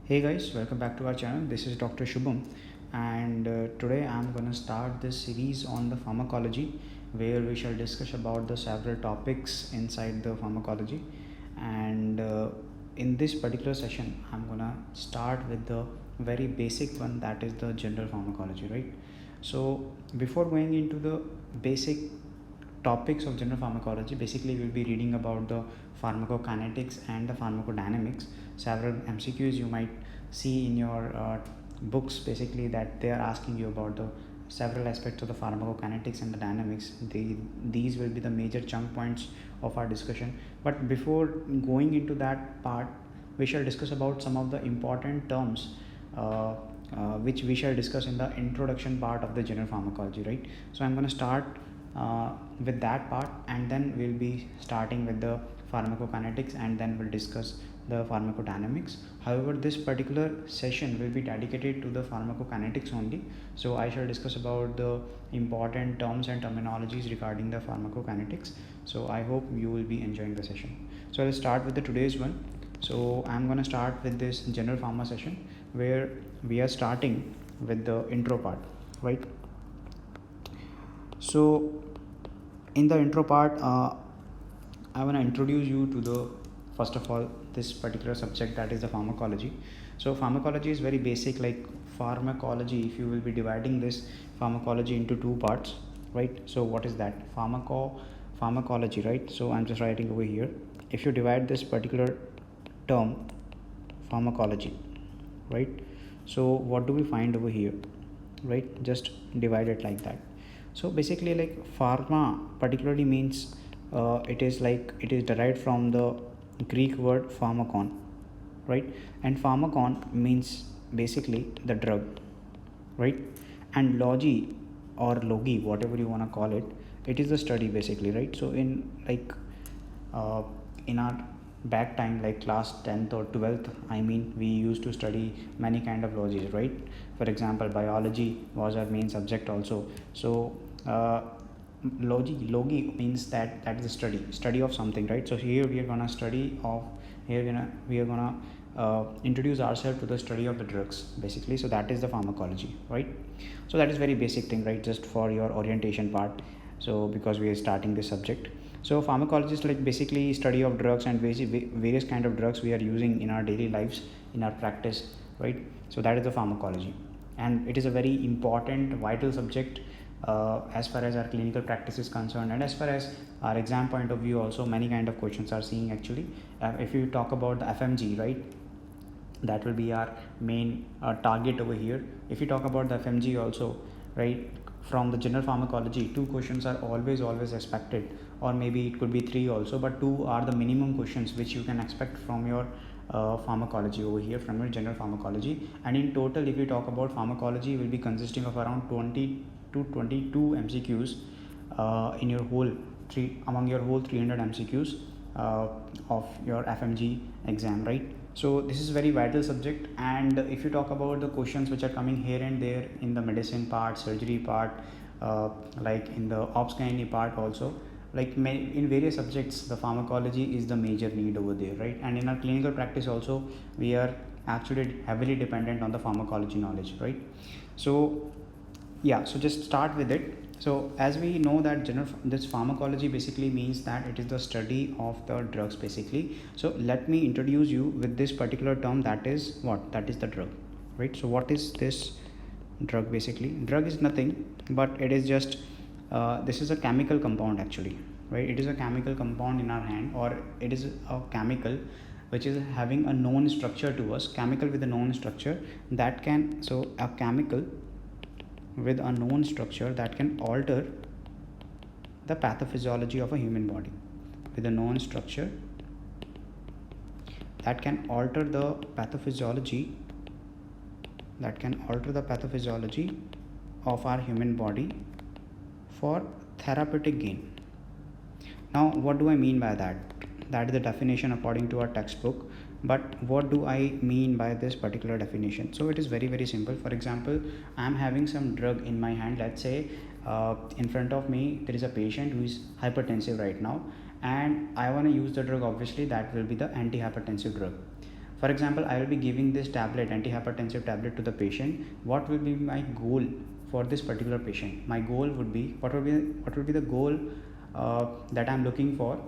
Hey guys, welcome back to our channel. This is Dr. Shubham, and today I'm gonna start this series on the pharmacology, where we shall discuss about the several topics inside the pharmacology. And in this particular session, I'm gonna start with the very basic one, that is the general pharmacology, right? So before going into the basic topics of general pharmacology, basically we'll be reading about the pharmacokinetics and the pharmacodynamics. Several MCQs you might see in your books, basically that they are asking you about the several aspects of the pharmacokinetics and the dynamics. These will be the major chunk points of our discussion. But before going into that part, we shall discuss about some of the important terms which we shall discuss in the introduction part of the general pharmacology, right? So I'm going to start with that part, and then we'll be starting with the pharmacokinetics, and then we'll discuss the pharmacodynamics. However, this particular session will be dedicated to the pharmacokinetics only, so I shall discuss about the important terms and terminologies regarding the pharmacokinetics. So I hope you will be enjoying the session. So let's start with the today's one. So I'm going to start with this general pharma session, where we are starting with the intro part, right? So in the intro part, I want to introduce you to the first of all this particular subject, that is the pharmacology. So pharmacology is very basic, like pharmacology, if you will be dividing this pharmacology into two parts, right? So what is that? Pharmacology, right? So I'm just writing over here. If you divide this particular term pharmacology, right? So what do we find over here, right? Just divide it like that. So basically, like pharma particularly means it is derived from the Greek word pharmakon, right? And pharmakon means basically the drug, right? And logi or logi, whatever you want to call it, it is the study basically, right? So in in our back time, like class 10th or 12th, I mean, we used to study many kind of logis, right? For example, biology was our main subject also. So logi means that is a study of something, right? So here we are gonna introduce ourselves to the study of the drugs basically. So that is the pharmacology, right? So that is very basic thing, right? Just for your orientation part, so because we are starting this subject. So pharmacology is like basically study of drugs and various kind of drugs we are using in our daily lives, in our practice, right? So that is the pharmacology, and it is a very important vital subject as far as our clinical practice is concerned, and as far as our exam point of view also. Many kind of questions are seeing actually. If you talk about the FMGE, right, that will be our main target over here. If you talk about the FMGE also, right, from the general pharmacology, 2 questions are always expected, or maybe it could be 3 also, but 2 are the minimum questions which you can expect from your pharmacology over here, from your general pharmacology. And in total, if you talk about pharmacology, will be consisting of around 20 to 22 MCQs in your whole among your whole 300 MCQs of your FMG exam, right? So this is very vital subject. And if you talk about the questions which are coming here and there in the medicine part, surgery part, like in the obs-gynae part also, like in various subjects, the pharmacology is the major need over there, right? And in our clinical practice also, we are actually heavily dependent on the pharmacology knowledge, right? So yeah, so just start with it. So as we know that this pharmacology basically means that it is the study of the drugs basically. So let me introduce you with this particular term, that is what? That is the drug, right? So what is this drug basically? Drug is nothing but it is just this is a chemical compound actually, right? It is a chemical compound in our hand, or it is a chemical which is having a known structure to us, chemical with a known structure that can, so a chemical with a known structure that can alter the pathophysiology of a human body, with a known structure that can alter the pathophysiology of our human body for therapeutic gain. Now what do I mean by that? That is the definition according to our textbook. But what do I mean by this particular definition? So it is very simple. For example, I am having some drug in my hand. Let's say in front of me there is a patient who is hypertensive right now, and I want to use the drug. Obviously that will be the antihypertensive drug. For example, I will be giving this tablet, antihypertensive tablet, to the patient. What will be my goal for this particular patient? My goal would be, what would be the goal that I'm looking for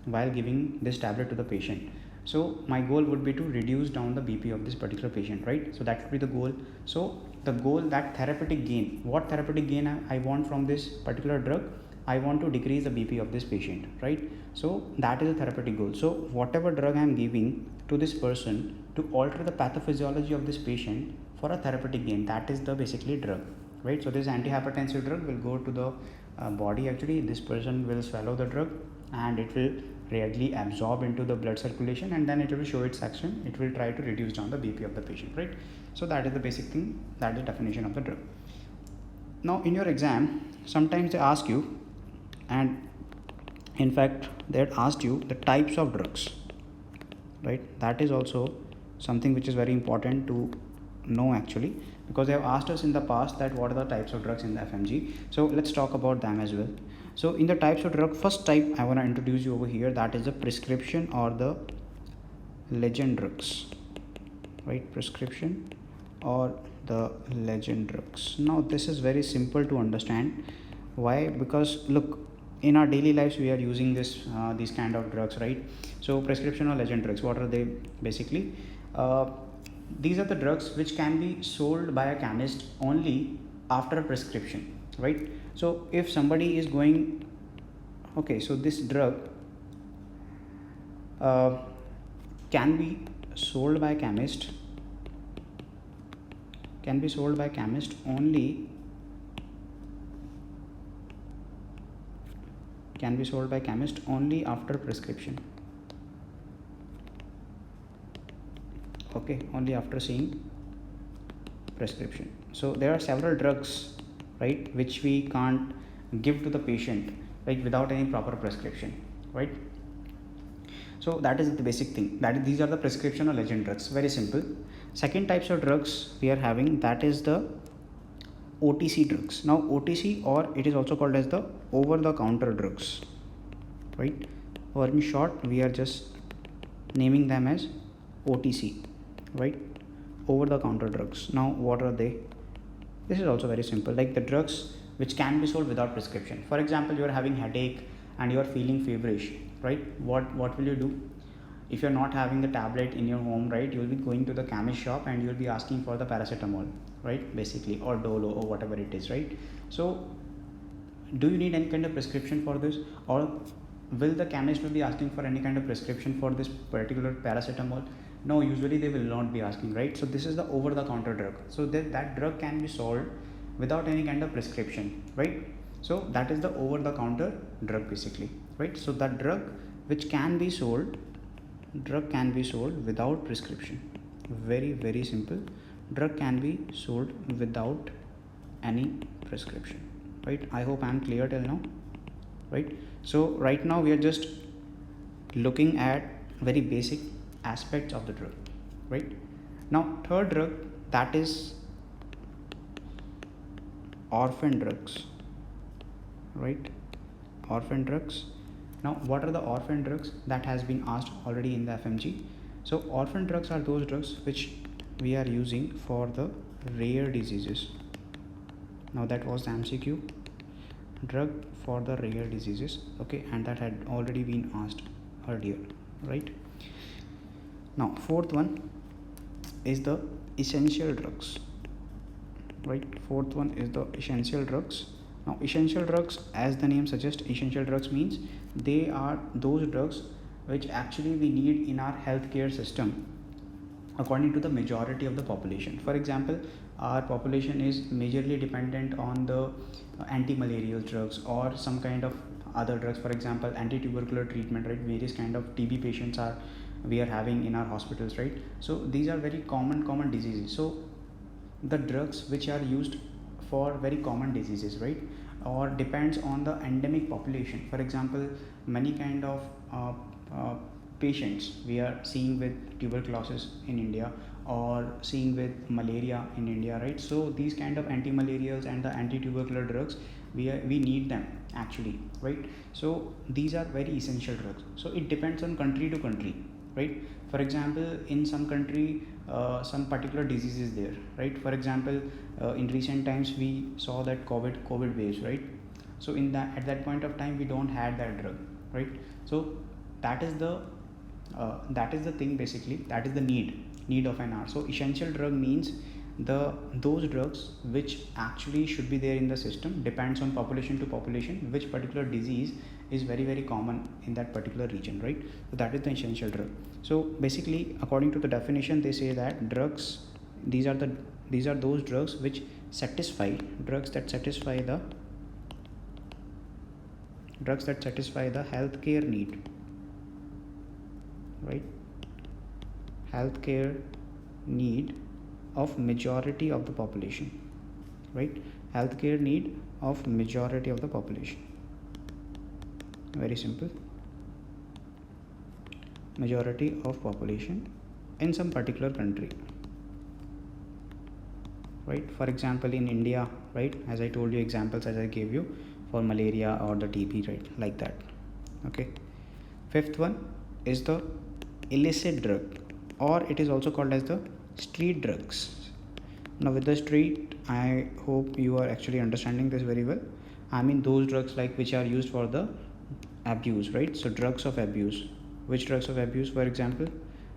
while giving this tablet to the patient? So my goal would be to reduce down the BP of this particular patient, right? So that would be the goal. So the goal, that therapeutic gain, what therapeutic gain I want from this particular drug? I want to decrease the BP of this patient, right? So that is a therapeutic goal. So whatever drug I am giving to this person to alter the pathophysiology of this patient for a therapeutic gain, that is the basically drug, right? So this antihypertensive drug will go to the body. Actually, this person will swallow the drug and it will readily absorb into the blood circulation, and then it will show its action. It will try to reduce down the BP of the patient, right? So that is the basic thing, that is the definition of the drug. Now in your exam, sometimes they ask you, and in fact they had asked you the types of drugs, right? That is also something which is very important to know actually, because they have asked us in the past that what are the types of drugs in the FMG. So let's talk about them as well. So in the types of drug, first type I want to introduce you over here, that is the prescription or the legend drugs, right? Prescription or the legend drugs. Now this is very simple to understand. Why? Because look, in our daily lives we are using these kind of drugs, right? So prescription or legend drugs, what are they basically? These are the drugs which can be sold by a chemist only after a prescription, right? So if somebody is going, okay, so this drug can be sold by chemist, only, can be sold by chemist only after prescription. Okay, only after seeing prescription. So there are several drugs, right, which we can't give to the patient like without any proper prescription, right? So that is the basic thing, that these are the prescription or legend drugs. Very simple. Second types of drugs we are having, that is the OTC drugs. Now OTC, or it is also called as the over the counter drugs, right? Or in short we are just naming them as OTC, right? Over the counter drugs. Now what are they? This is also very simple, like the drugs which can be sold without prescription. For example, you are having headache and you are feeling feverish, right? What will you do? If you are not having the tablet in your home, right, you will be going to the chemist shop and you will be asking for the paracetamol, right, basically, or Dolo or whatever it is, right? So do you need any kind of prescription for this, or will the chemist will be asking for any kind of prescription for this particular paracetamol? No, usually they will not be asking, right? So this is the over the counter drug. So that drug can be sold without any kind of prescription, right? So that is the over the counter drug basically, right? So that drug which can be sold, without prescription. Very simple. Drug can be sold without any prescription, right? I hope I am clear till now, right? So right now we are just looking at very basic aspects of the drug, right? Now third drug, that is orphan drugs, right? Orphan drugs. Now what are the orphan drugs? That has been asked already in the FMG. So orphan drugs are those drugs which we are using for the rare diseases. Now that was the MCQ, drug for the rare diseases, okay, and that had already been asked earlier, right? Now fourth one is the essential drugs, right? Fourth one is the essential drugs. Now essential drugs, as the name suggests, essential drugs means they are those drugs which actually we need in our healthcare system according to the majority of the population. For example, our population is majorly dependent on the anti-malarial drugs or some kind of other drugs. For example, anti-tubercular treatment, right? Various kind of TB patients we are having in our hospitals, right? So these are very common diseases. So the drugs which are used for very common diseases, right, or depends on the endemic population. For example, many kind of patients we are seeing with tuberculosis in India or seeing with malaria in India, right? So these kind of anti-malarials and the anti-tubercular drugs, we need them actually, right? So these are very essential drugs. So it depends on country to country, right? For example, in some country some particular disease is there, right? For example, in recent times we saw that covid waves, right? So in that, at that point of time, we don't had that drug, right? So that is the thing, basically. That is the need of an hour. So essential drug means those drugs which actually should be there in the system, depends on population to population which particular disease is very common in that particular region, right? So that is the essential drug. So basically, according to the definition, they say that these are those drugs which satisfy the healthcare need, right? Healthcare need of majority of the population, right? Healthcare need of majority of the population. Very simple. Majority of population in some particular country, right? For example, in India, right, as I told you, examples as I gave you for malaria or the TB, right, like that. Okay. Fifth one is the illicit drug, or it is also called as the street drugs. Now with the street, I hope you are actually understanding this very well. I mean those drugs like which are used for the abuse, right? So drugs of abuse. Which drugs of abuse? For example,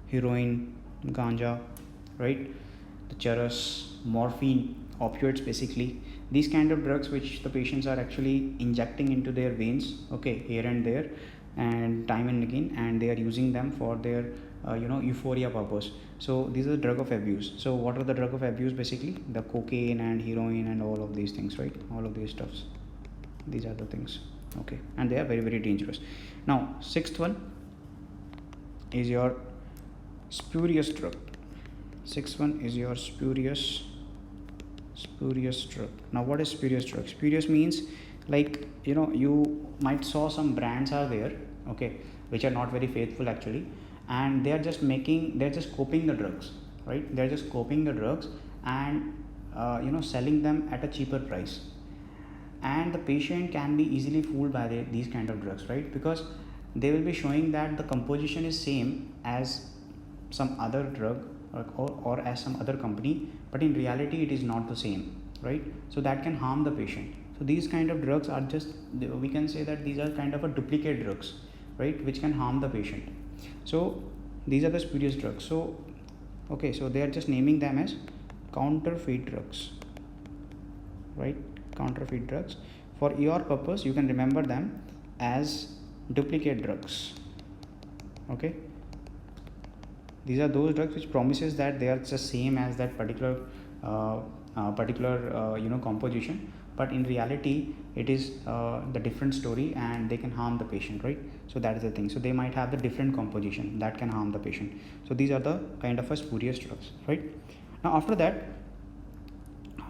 heroin, ganja, right? The charas, morphine, opioids, basically these kind of drugs which the patients are actually injecting into their veins, okay, here and there and time and again, and they are using them for their euphoria purpose. So these are the drug of abuse. So what are the drug of abuse? Basically the cocaine and heroin and all of these things, right? All of these stuffs, these are the things, okay, and they are very dangerous. Now sixth one is your spurious drug. Sixth one is your spurious drug. Now what is spurious drug? Spurious means, like, you might saw some brands are there, okay, which are not very faithful actually, and they're just copying the drugs, right? They're just copying the drugs and selling them at a cheaper price, and the patient can be easily fooled by these kind of drugs, right? Because they will be showing that the composition is same as some other drug or as some other company, but in reality it is not the same, right? So that can harm the patient. So these kind of drugs are just, we can say that these are kind of a duplicate drugs, right, which can harm the patient. So these are the spurious drugs. So okay, so they are just naming them as counterfeit drugs, right? Counterfeit drugs. For your purpose, you can remember them as duplicate drugs, okay? These are those drugs which promises that they are just same as that particular composition, but in reality it is the different story, and they can harm the patient, right? So that is the thing. So they might have the different composition that can harm the patient. So these are the kind of a spurious drugs, right? Now after that,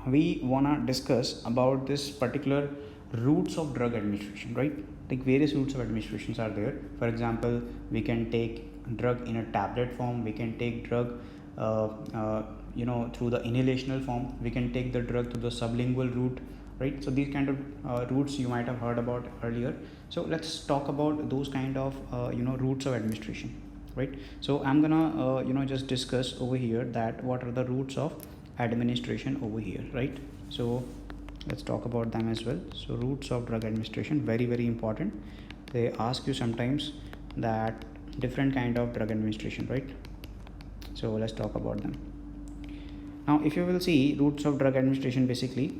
we wanna discuss about this particular routes of drug administration, right? Like various routes of administrations are there. For example, we can take drug in a tablet form, we can take drug through the inhalational form, we can take the drug through the sublingual route, right? So these kind of routes you might have heard about earlier. So let's talk about those kind of routes of administration, right? So I'm gonna just discuss over here that what are the routes of administration over here, right? So let's talk about them as well. So routes of drug administration, very important. They ask you sometimes that different kind of drug administration, right? So let's talk about them. Now if you will see routes of drug administration, basically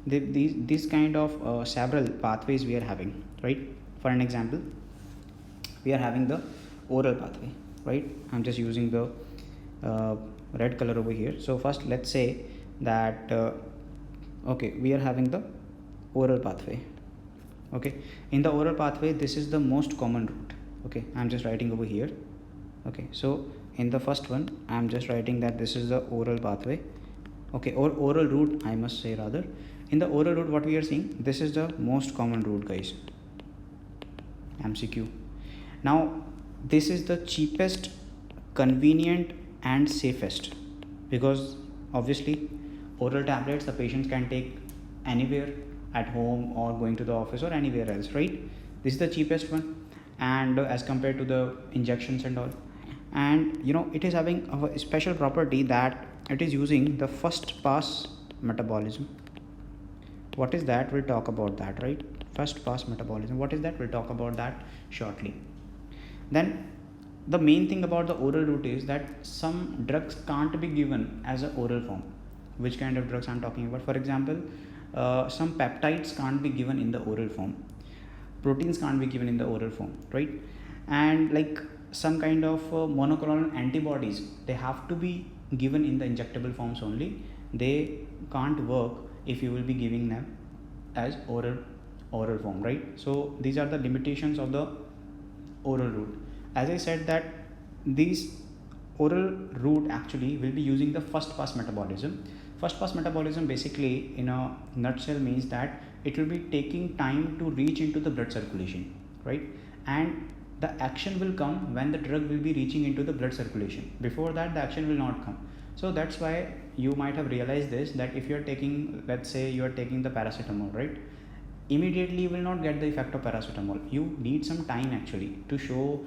these kind of several pathways we are having, right? For an example, we are having the oral pathway, right? I'm just using the red color over here. So first let's say that okay, we are having the oral pathway, okay? In the oral pathway, this is the most common route, okay? I'm just writing over here, okay? So in the first one, I'm just writing that this is the oral pathway, okay, or oral route, I must say rather. In the oral route, what we are seeing, this is the most common route, guys. MCQ. Now this is the cheapest, convenient and safest, because obviously oral tablets the patients can take anywhere, at home or going to the office or anywhere else, right? This is the cheapest one, and as compared to the injections and all. and it is having a special property that it is using the first pass metabolism. What is that? We'll talk about that, right? First pass metabolism, what is that? We'll talk about that shortly. Then the main thing about the oral route is that some drugs can't be given as an oral form. Which kind of drugs I'm talking about? For example, some peptides can't be given in the oral form, proteins can't be given in the oral form, right? And like some kind of monoclonal antibodies, they have to be given in the injectable forms only. They can't work if you will be giving them as oral form, right? So these are the limitations of the oral route. As I said that these oral route actually will be using the first pass metabolism. First pass metabolism basically in a nutshell means that it will be taking time to reach into the blood circulation, right? And the action will come when the drug will be reaching into the blood circulation. Before that, the action will not come. So that's why you might have realized this, that if you are taking, let's say you are taking the paracetamol, right? Immediately you will not get the effect of paracetamol. You need some time actually to show,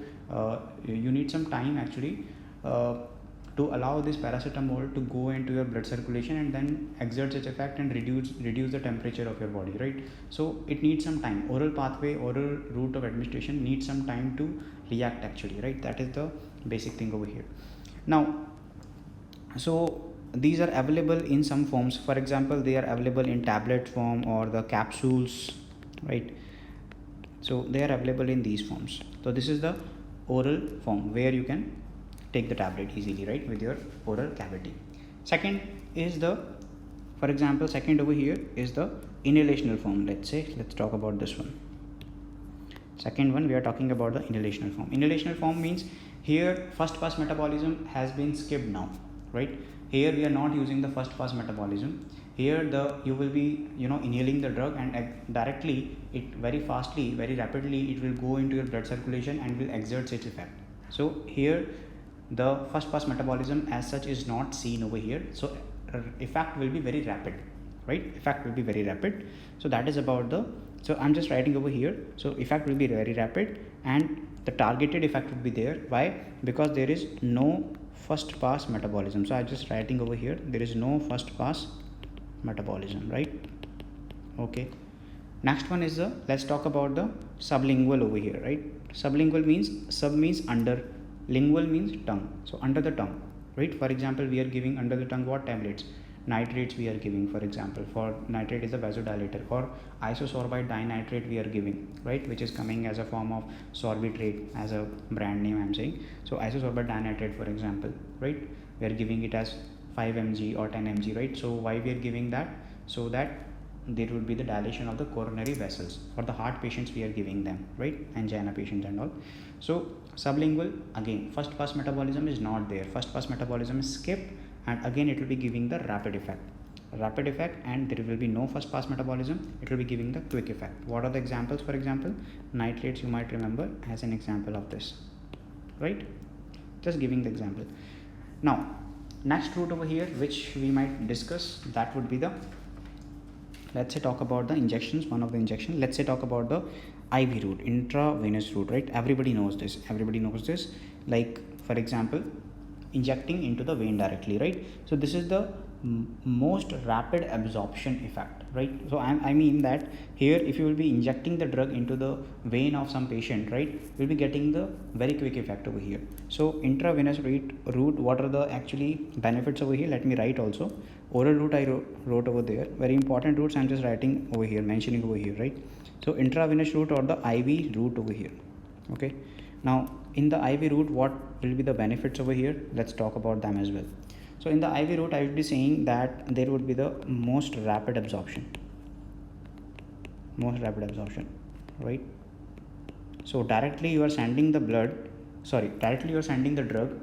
you need some time actually to allow this paracetamol to go into your blood circulation and then exert its effect and reduce the temperature of your body, right? So it needs some time. Oral pathway, oral route of administration needs some time to react actually, right? That is the basic thing over here. Now, so these are available in some forms. For example, they are available in tablet form or the capsules, right? So they are available in these forms. So this is the oral form where you can take the tablet easily, right, with your oral cavity. Second is the, for example, second over here is the inhalational form. Let's talk about this one. Second one, we are talking about the inhalational form. Inhalational form means here first pass metabolism has been skipped now, right? Here we are not using the first pass metabolism. Here you will be inhaling the drug and directly, it very fastly, very rapidly, it will go into your blood circulation and will exert its effect. So here the first pass metabolism as such is not seen over here. So effect will be very rapid, right? Effect will be very rapid. So that is about the, so I'm just writing over here. So effect will be very rapid and the targeted effect will be there. Why? Because there is no first pass metabolism. So I'm just writing over here, there is no first pass metabolism, right? Okay. Next one is the, let's talk about the sublingual over here, right? Sublingual means, sub means under, lingual means tongue. So under the tongue, right? For example, we are giving under the tongue what tablets? Nitrates we are giving, for example. For nitrate is a vasodilator, or isosorbide dinitrate we are giving, right? Which is coming as a form of sorbitrate, as a brand name I'm saying. So isosorbide dinitrate, for example, right? We are giving it as 5 mg or 10 mg, right? So why we are giving that? So that there will be the dilation of the coronary vessels. For the heart patients we are giving them, right? Angina patients and all. So sublingual, again first pass metabolism is not there. First pass metabolism is skipped and again it will be giving the rapid effect, and there will be no first pass metabolism. It will be giving the quick effect. What are the examples? For example, nitrates you might remember as an example of this, right? Just giving the example. Now next route over here which we might discuss, that would be the, let's say talk about the injections. One of the injection, let's say talk about the IV route, intravenous route, right? Everybody knows this, like for example injecting into the vein directly, right? So this is the most rapid absorption effect, right? So I mean that here if you will be injecting the drug into the vein of some patient, right, we'll be getting the very quick effect over here. So intravenous route, what are the actually benefits over here? Let me write also. Oral route I wrote over there. Very important routes I'm just writing over here, mentioning over here, right? So intravenous route or the IV route over here. Okay. Now in the IV route, what will be the benefits over here? Let's talk about them as well. So in the IV route, I would be saying that there would be the most rapid absorption, right? So directly you are sending the drug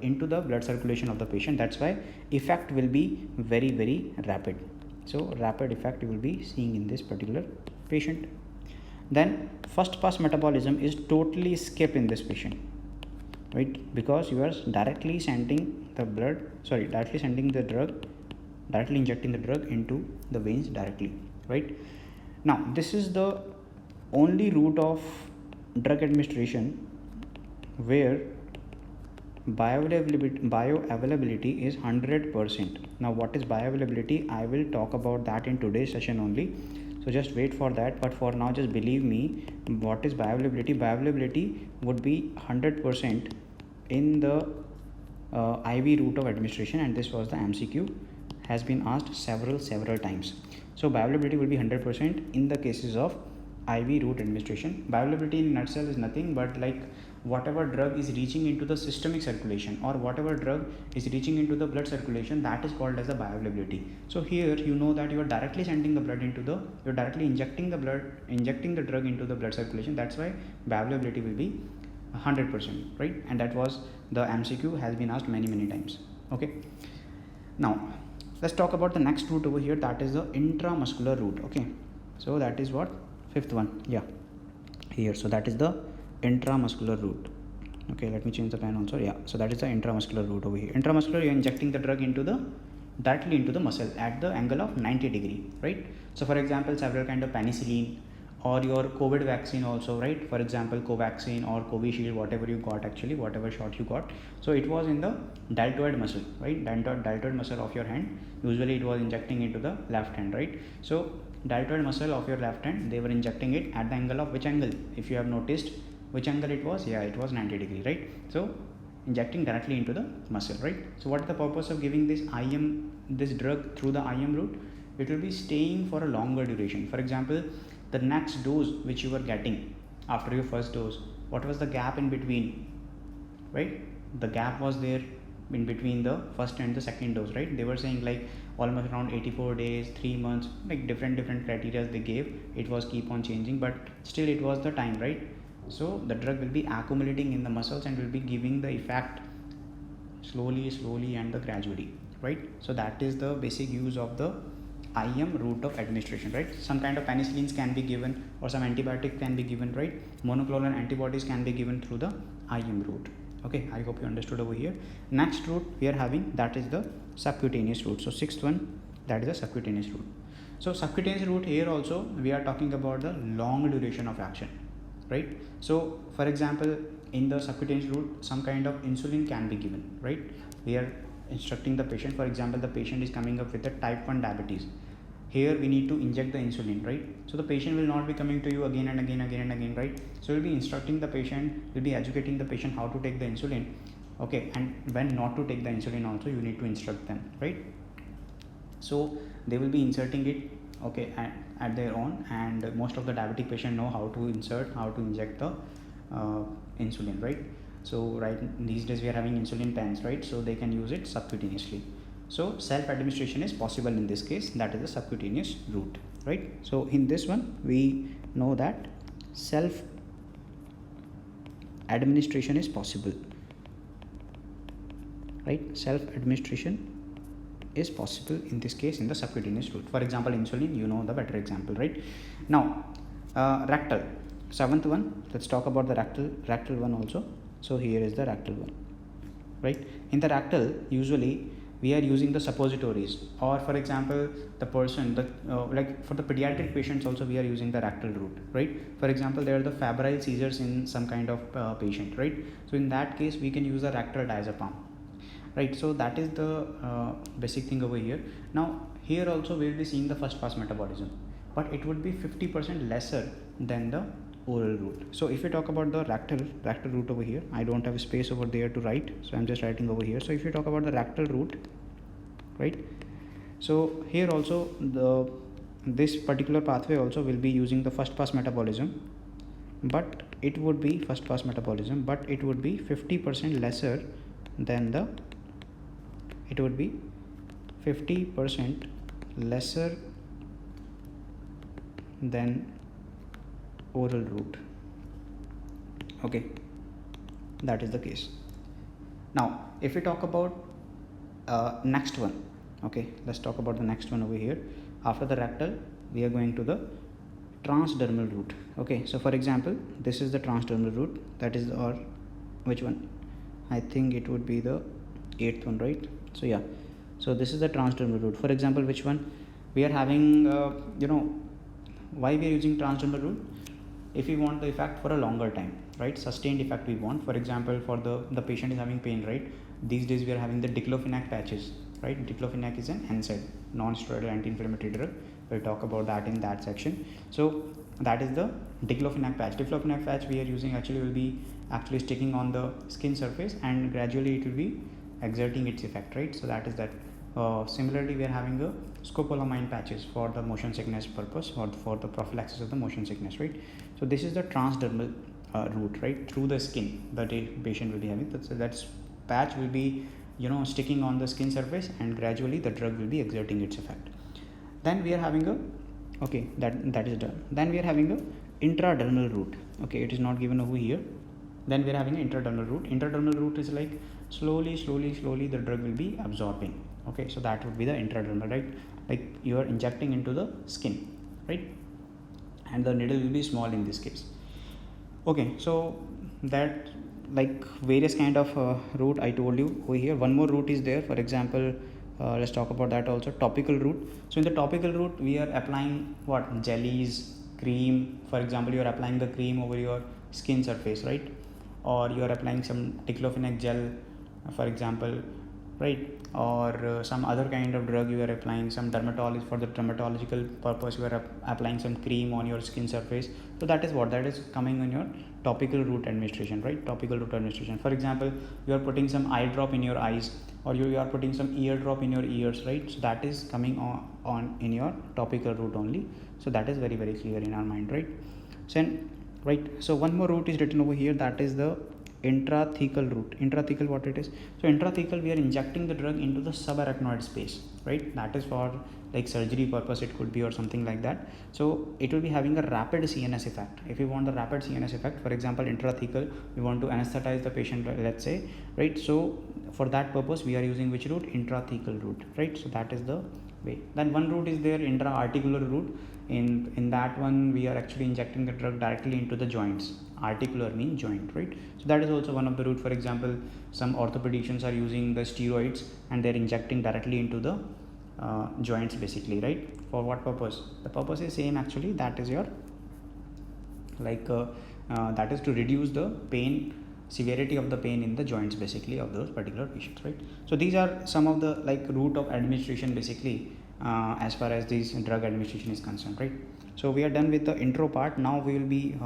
into the blood circulation of the patient. That's why effect will be very, very rapid. So rapid effect you will be seeing in this particular patient. Then first pass metabolism is totally skip in this patient, right? Because you are directly injecting the drug into the veins directly, right? Now this is the only route of drug administration where bioavailability is 100%. Now what is bioavailability? I will talk about that in today's session only, so just wait for that. But for now, just believe me, what is bioavailability? Bioavailability would be 100% in the IV route of administration, and this was the MCQ, has been asked several times. So bioavailability will be 100% in the cases of IV route administration. Bioavailability in a nutshell is nothing but like whatever drug is reaching into the systemic circulation, or whatever drug is reaching into the blood circulation, that is called as the bioavailability. So here you know that you are directly sending the blood into the, you're directly injecting the drug into the blood circulation. That's why bioavailability will be 100%, right? And that was the MCQ, has been asked many times. Okay, now let's talk about the next route over here, that is the intramuscular route. Okay, so that is what, fifth one, yeah, here. So that is the intramuscular route. Okay, let me change the pen also. Yeah, so that is the intramuscular route over here. Intramuscular, you're injecting the drug into the, directly into the muscle at the angle of 90 degree, right? So for example, several kind of penicillin or your COVID vaccine also, right? For example, Covaxin or Covishield, whatever you got, actually whatever shot you got, so it was in the deltoid muscle, right? Deltoid muscle of your hand. Usually it was injecting into the left hand, right? So deltoid muscle of your left hand, they were injecting it at the angle of which angle? If you have noticed which angle it was, yeah, it was 90 degree, right? So injecting directly into the muscle, right? So what is the purpose of giving this this drug through the IM route? It will be staying for a longer duration. For example, the next dose which you were getting after your first dose, what was the gap in between, right? The gap was there in between the first and the second dose, right? They were saying like almost around 84 days, 3 months, like different criteria they gave. It was keep on changing, but still it was the time, right? So the drug will be accumulating in the muscles and will be giving the effect slowly and the gradually, right? So that is the basic use of the IM route of administration, right? Some kind of penicillins can be given, or some antibiotic can be given, right? Monoclonal antibodies can be given through the IM route. Okay, I hope you understood over here. Next route we are having, that is the subcutaneous route. So sixth one, that is the subcutaneous route. So subcutaneous route, here also we are talking about the long duration of action, right? So for example, in the subcutaneous route, some kind of insulin can be given, right? We are instructing the patient. For example, the patient is coming up with a type 1 diabetes. Here we need to inject the insulin, right? So the patient will not be coming to you again and again, right? So we'll be instructing the patient, we'll be educating the patient how to take the insulin, okay? And when not to take the insulin also, you need to instruct them, right? So they will be inserting it, okay, at their own, and most of the diabetic patient know how to insert, how to inject the insulin, right? So right these days we are having insulin pens, right? So they can use it subcutaneously. So self administration is possible in this case, that is the subcutaneous route, right? So in this one we know that self administration is possible, right? Self administration is possible in this case in the subcutaneous route. For example, insulin, you know the better example, right? Now rectal, seventh one, let's talk about the rectal one also. So here is the rectal one, right? In the rectal, usually we are using the suppositories, or for example, the person, like for the pediatric patients also we are using the rectal route, right? For example, there are the febrile seizures in some kind of patient, right? So in that case, we can use the rectal diazepam, right? So that is the basic thing over here. Now here also we will be seeing the first pass metabolism, but it would be 50% lesser than the oral route. So if we talk about the rectal route over here, I don't have a space over there to write, so I'm just writing over here. So if you talk about the rectal route, right, so here also this particular pathway also will be using the first pass metabolism, but it would be 50% lesser than the, it would be 50% lesser than oral route, okay? That is the case. Now if we talk about next one, okay, let's talk about the next one over here. After the rectal, we are going to the transdermal route, okay? So for example, this is the transdermal route, that is, or which one, I think it would be the 8th one, right? So yeah, so this is the transdermal route. For example, which one we are having, why we are using transdermal route? If we want the effect for a longer time, right? Sustained effect we want. For example, for the patient is having pain, right? These days we are having the diclofenac patches, right? Diclofenac is an NSAID, non-steroidal anti-inflammatory drug. We'll talk about that in that section. So that is the diclofenac patch. Diclofenac patch we are using actually will be actually sticking on the skin surface, and gradually it will be exerting its effect, right? So that is that. Similarly, we are having a scopolamine patches for the motion sickness purpose, or for the prophylaxis of the motion sickness, right? So this is the transdermal route, right, through the skin that a patient will be having. That's patch will be, sticking on the skin surface, and gradually the drug will be exerting its effect. Then we are having a, okay, that is done. Then we are having a intradermal route. Okay, it is not given over here. Then we are having an intradermal route. Intradermal route is like slowly the drug will be absorbing. Okay, so that would be the intradermal, right? Like you are injecting into the skin, right? And the needle will be small in this case. Okay, so that, like various kind of route I told you over here. One more route is there. For example, let's talk about that also. Topical route. So in the topical route, we are applying what? Jellies, cream. For example, you are applying the cream over your skin surface, right? Or you are applying some diclofenac gel, for example, right? Or some other kind of drug you are applying, some dermatologist, for the dermatological purpose you are applying some cream on your skin surface. So that is what, that is coming in your topical route administration, right? Topical route administration. For example, you are putting some eye drop in your eyes, or you are putting some ear drop in your ears, right? So that is coming on in your topical route only. So that is very clear in our mind, right? So right, so one more route is written over here, that is the intrathecal route. Intrathecal, what it is? So intrathecal, we are injecting the drug into the subarachnoid space, right? That is for like surgery purpose, it could be, or something like that. So it will be having a rapid CNS effect. If you want the rapid CNS effect, for example, intrathecal, we want to anesthetize the patient, let's say, right? So for that purpose we are using which route? Intrathecal route, right? So that is the way. Then one route is there, intra-articular route. In that one, we are actually injecting the drug directly into the joints. Articular means joint, right? So that is also one of the route. For example, some orthopedicians are using the steroids, and they're injecting directly into the joints, basically, right? For what purpose? The purpose is same actually. That is your that is to reduce the pain, severity of the pain in the joints, basically, of those particular patients, right? So these are some of the route of administration, basically, as far as this drug administration is concerned, right? So we are done with the intro part. Now we will be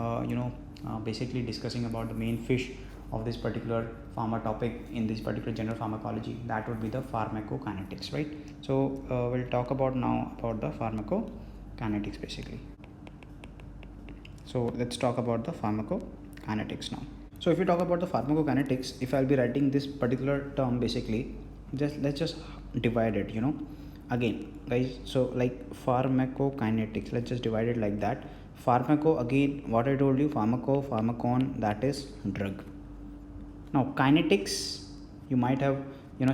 basically discussing about the main fish of this particular pharma topic in this particular general pharmacology. That would be the pharmacokinetics, right? So we'll talk about now about the pharmacokinetics, basically. So let's talk about the pharmacokinetics now. So if you talk about the pharmacokinetics, if I'll be writing this particular term, basically, let's just divide it, again, guys. So like pharmacokinetics, let's just divide it like that. Pharmaco, again, what I told you, pharmacon, that is drug. Now kinetics, you might have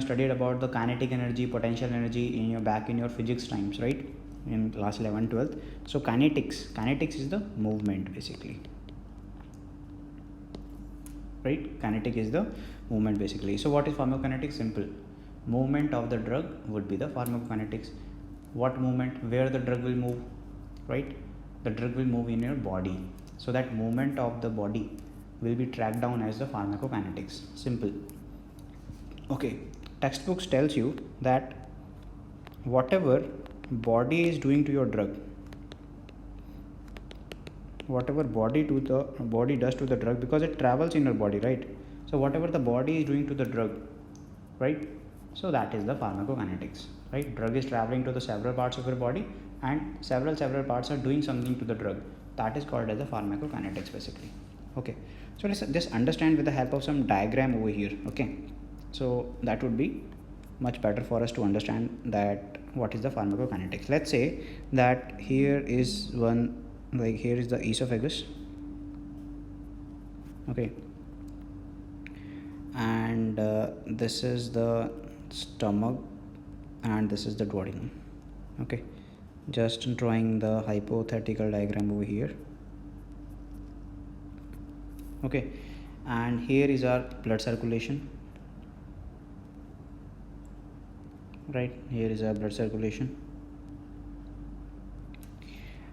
studied about the kinetic energy, potential energy in your physics times, right, in class 11 12th. So kinetics is the movement, basically, right? Kinetic is the movement, basically. So what is pharmacokinetics? Simple. Movement of the drug would be the pharmacokinetics. What movement? Where the drug will move, right? The drug will move in your body. So that movement of the body will be tracked down as the pharmacokinetics. Simple. Okay. Textbooks tells you that whatever body is doing to your drug, whatever body does to the drug, because it travels in your body, right? So whatever the body is doing to the drug, right? So that is the pharmacokinetics, right? Drug is traveling to the several parts of your body, and several parts are doing something to the drug. That is called as the pharmacokinetics, basically. Okay, so let's just understand with the help of some diagram over here. Okay, so that would be much better for us to understand that what is the pharmacokinetics. Let's say that here is one, here is the esophagus, okay, and this is the stomach, and this is the duodenum. Okay, just drawing the hypothetical diagram over here. Okay, and here is our blood circulation, right? Here is our blood circulation,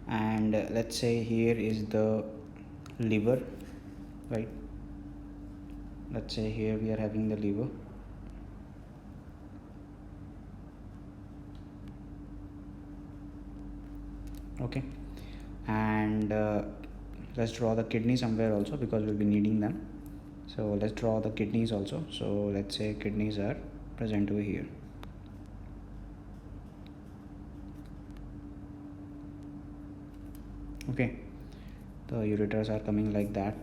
and let's say here is the liver, right? Let's say here we are having the liver. Okay, and let's draw the kidney somewhere also, because we'll be needing them. So let's draw the kidneys also. So let's say kidneys are present over here. Okay, the ureters are coming like that.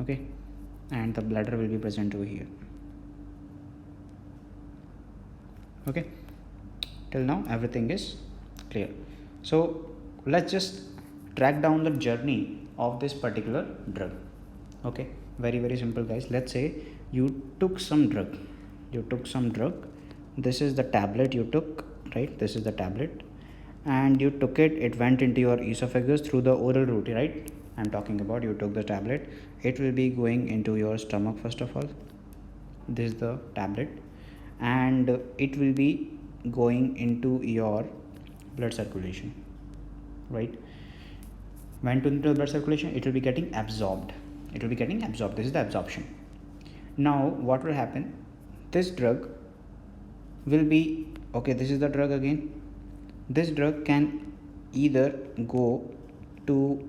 Okay, and the bladder will be present over here. Okay, till now everything is clear. So let's just track down the journey of this particular drug. Okay, very simple, guys. Let's say you took some drug. This is the tablet you took, right? This is the tablet, and you took it. It went into your esophagus through the oral route, right? I'm talking about, you took the tablet. It will be going into your stomach first of all. This is the tablet, and it will be going into your blood circulation, right? Went into the blood circulation, it will be getting absorbed. This is the absorption. Now what will happen? This drug will be, okay, this is the drug again. This drug can either go to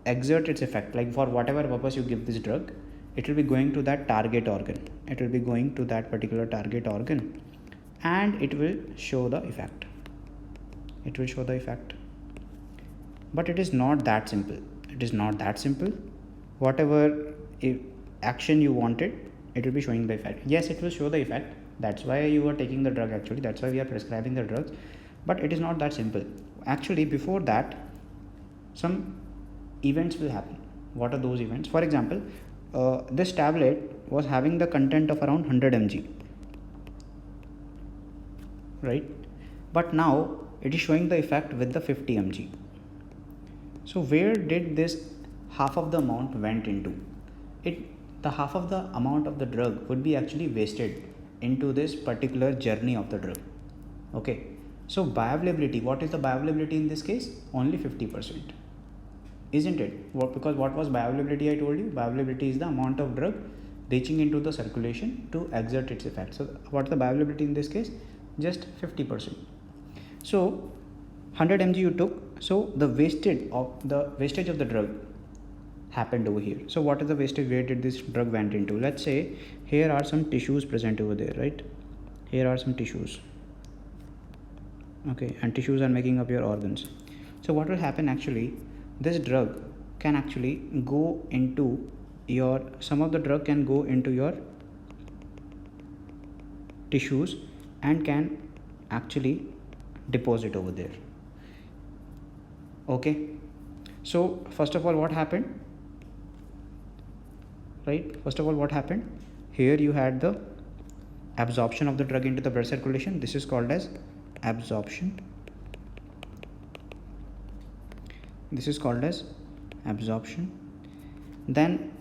exert its effect, like for whatever purpose you give this drug, it will be going to that target organ. It will be going to that particular target organ, and it will show the effect. But it is not that simple. Whatever action you wanted, it will be showing the effect. Yes, it will show the effect. That's why you are taking the drug, actually. That's why we are prescribing the drugs. But it is not that simple. Actually, before that, some events will happen. What are those events? For example, this tablet was having the content of around 100 mg, right? But now it is showing the effect with the 50 mg. So where did this half of the amount went into? The half of the amount of the drug would be actually wasted into this particular journey of the drug. Okay, so bioavailability, what is the bioavailability in this case? Only 50%, isn't it? Because what was bioavailability? I told you, bioavailability is the amount of drug reaching into the circulation to exert its effect. So what's the bioavailability in this case? Just 50%. So 100 mg you took, so the wastage of the drug happened over here. So what is the wastage? Where did this drug went into? Let's say here are some tissues present over there, right? Here are some tissues. Okay, and tissues are making up your organs. So what will happen actually? This drug can actually go into your, some of the drug can go into your tissues and can actually deposit over there. Okay, so first of all, what happened? Right, first of all, what happened? Here you had the absorption of the drug into the blood circulation. This is called as absorption. Then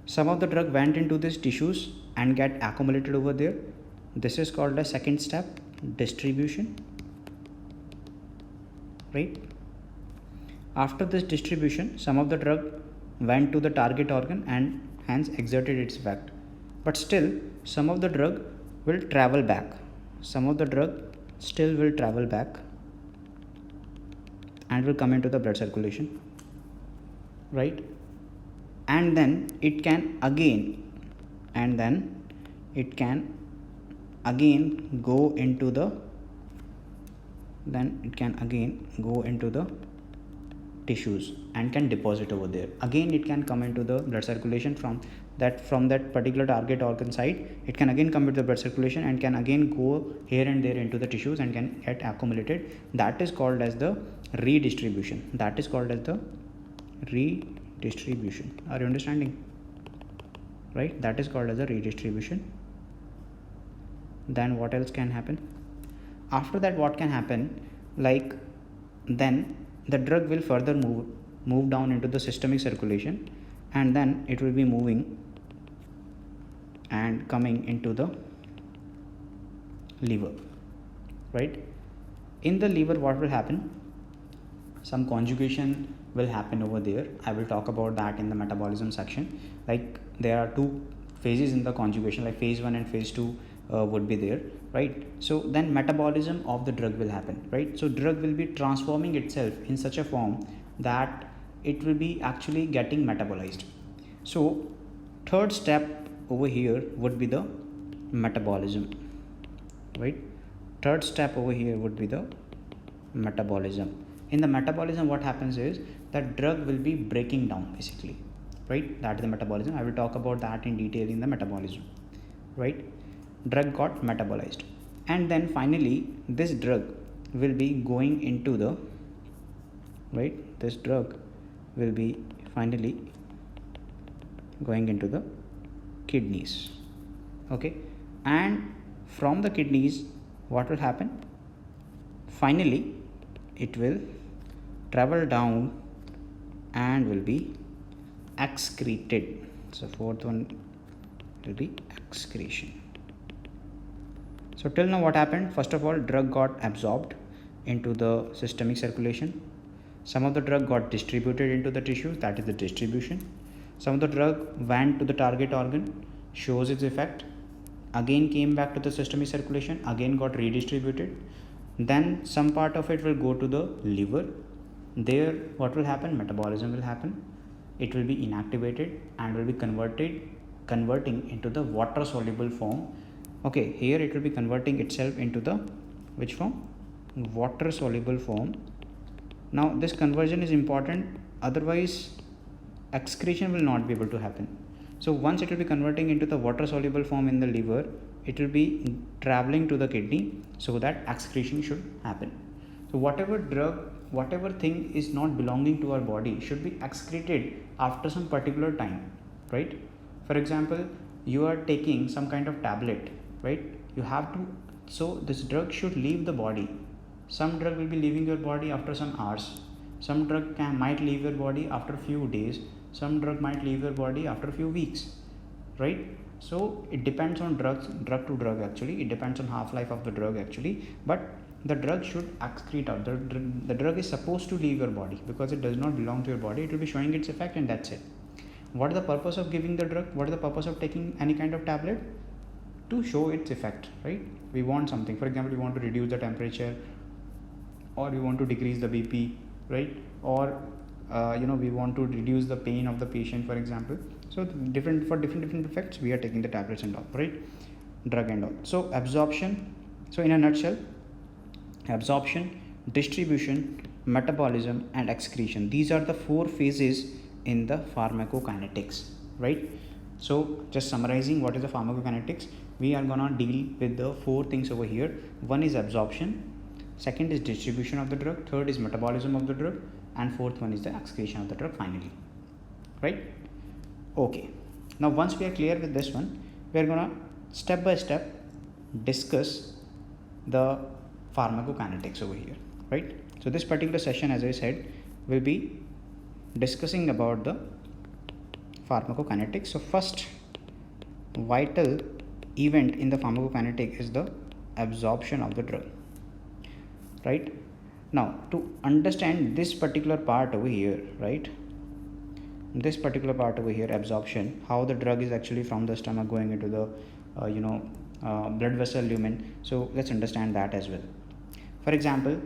some of the drug went into these tissues and get accumulated over there. This is called as second step, distribution, right? After this distribution, some of the drug went to the target organ and hence exerted its effect. But still, some of the drug will travel back. And will come into the blood circulation, right? And then it can again go into the tissues and can deposit over there. Again it can come into the blood circulation from that particular target organ side. It can again come into the blood circulation and can again go here and there into the tissues and can get accumulated. That is called as the redistribution. Are you understanding? Right, that is called as a redistribution. Then what else can happen? After that, what can happen? Like, then the drug will further move down into the systemic circulation, and then it will be moving and coming into the liver, right? In the liver, what will happen? Some conjugation will happen over there. I will talk about that in the metabolism section. Like there are two phases in the conjugation, like phase 1 and phase 2 would be there, right? So then metabolism of the drug will happen, right? So drug will be transforming itself in such a form that it will be actually getting metabolized. So third step over here would be the metabolism, right? Third step over here would be the metabolism. In the metabolism, what happens is that drug will be breaking down basically, right? That is the metabolism. I will talk about that in detail in the metabolism, right? Drug got metabolized, and then finally this drug will be going into the, right? This drug will be finally going into the kidneys, okay? And from the kidneys, what will happen? Finally it will travel down and will be excreted. So fourth one will be excretion. So till now what happened? First of all, drug got absorbed into the systemic circulation. Some of the drug got distributed into the tissues, that is the distribution. Some of the drug went to the target organ, shows its effect, again came back to the systemic circulation, again got redistributed. Then some part of it will go to the liver. There what will happen? Metabolism will happen. It will be inactivated and will be converting into the water soluble form. Okay, here it will be converting itself into the which form? Water soluble form. Now this conversion is important, otherwise excretion will not be able to happen. So once it will be converting into the water soluble form in the liver, it will be traveling to the kidney so that excretion should happen. So whatever drug, whatever thing is not belonging to our body should be excreted after some particular time, right? For example, you are taking some kind of tablet, right? You have to, so this drug should leave the body. Some drug will be leaving your body after some hours. Some drug might leave your body after a few days. Some drug might leave your body after a few weeks, right? So it depends on drug to drug actually. It depends on half-life of the drug actually. But the drug should excrete out. The drug is supposed to leave your body because it does not belong to your body. It will be showing its effect and that's it. What is the purpose of giving the drug? What is the purpose of taking any kind of tablet? To show its effect, right? We want something. For example, we want to reduce the temperature, or we want to decrease the BP, right? Or we want to reduce the pain of the patient, for example. So different effects we are taking the tablets and all, right? Drug and all. So absorption, so in a nutshell, absorption, distribution, metabolism and excretion, these are the 4 phases in the pharmacokinetics, right? So just summarizing what is the pharmacokinetics, we are gonna deal with the 4 things over here. One is absorption, second is distribution of the drug, third is metabolism of the drug, and fourth one is the excretion of the drug finally, right? Okay, now once we are clear with this one, we are gonna step by step discuss the pharmacokinetics over here, right? So this particular session, as I said, will be discussing about the pharmacokinetics. So first vital event in the pharmacokinetic is the absorption of the drug, right? Now to understand this particular part over here, right, this particular part over here, absorption, how the drug is actually from the stomach going into the blood vessel lumen. So let's understand that as well. For example,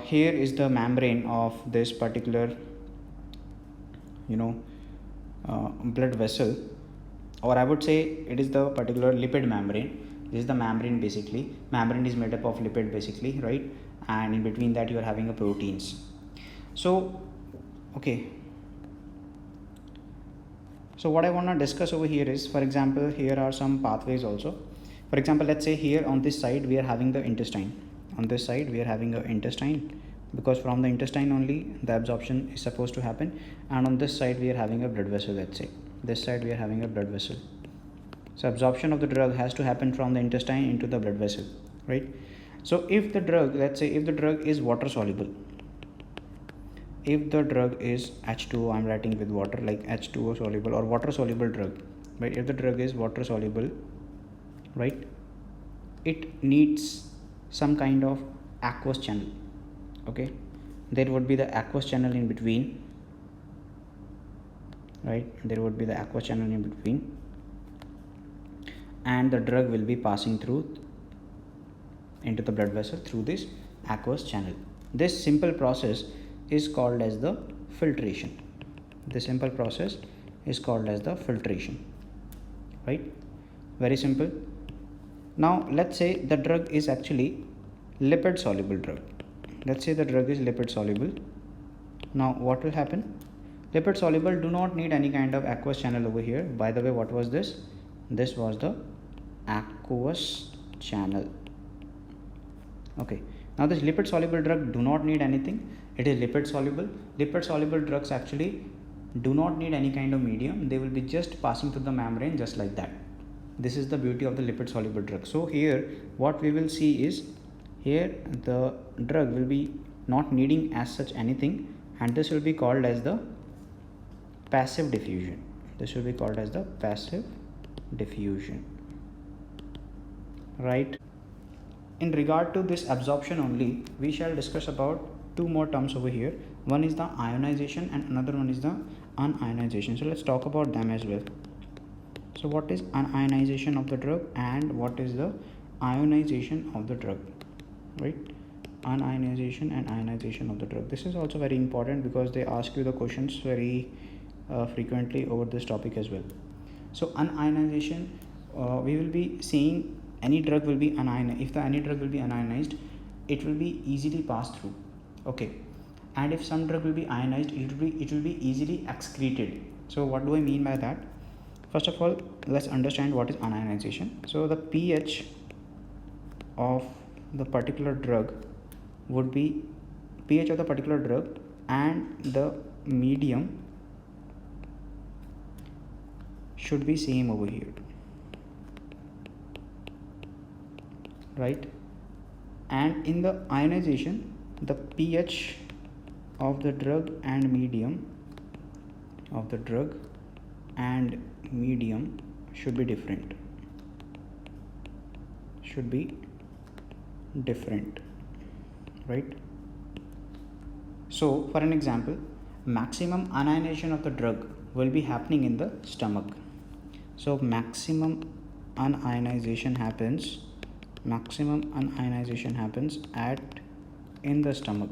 here is the membrane of this particular blood vessel, or I would say it is the particular lipid membrane. This is the membrane basically. Membrane is made up of lipid basically, right? And in between that you are having a proteins. So okay, so what I want to discuss over here is, for example, here are some pathways also. For example, let's say here on this side we are having the intestine. On this side we are having a intestine, because from the intestine only the absorption is supposed to happen. And on this side we are having a blood vessel. Let's say this side we are having a blood vessel. So absorption of the drug has to happen from the intestine into the blood vessel, right? So if the drug, let's say if the drug is water soluble, if the drug is H2O, I'm writing with water, like H2O soluble or water soluble drug, right? If the drug is water soluble, right, it needs some kind of aqueous channel. Okay, there would be the aqueous channel in between, right? There would be the aqueous channel in between, and the drug will be passing through into the blood vessel through this aqueous channel. This simple process is called as the filtration. This simple process is called as the filtration, right? Very simple. Now let's say the drug is actually lipid soluble drug. Let's say the drug is lipid soluble. Now what will happen? Lipid soluble do not need any kind of aqueous channel over here. By the way, what was this? This was the aqueous channel. Okay, now this lipid soluble drug do not need anything. It is lipid soluble. Lipid soluble drugs actually do not need any kind of medium. They will be just passing through the membrane just like that. This is the beauty of the lipid soluble drug. So here what we will see is, here the drug will be not needing as such anything, and this will be called as the passive diffusion. This will be called as the passive diffusion, right? In regard to this absorption only, we shall discuss about two more terms over here. One is the ionization and another one is the unionization. So let's talk about them as well. So what is unionization of the drug and what is the ionization of the drug, right? Unionization and ionization of the drug. This is also very important because they ask you the questions very frequently over this topic as well. So unionization, we will be seeing any drug will be unionized. If any drug will be unionized, it will be easily passed through. Okay, and if some drug will be ionized, it will be easily excreted. So what do I mean by that? First of all, let's understand what is unionization. So the pH of the particular drug would be pH of the particular drug and the medium should be same over here, right? And in the ionization, the pH of the drug and medium should be different, right? So for an example, maximum unionization of the drug will be happening in the stomach. So maximum unionization happens at in the stomach,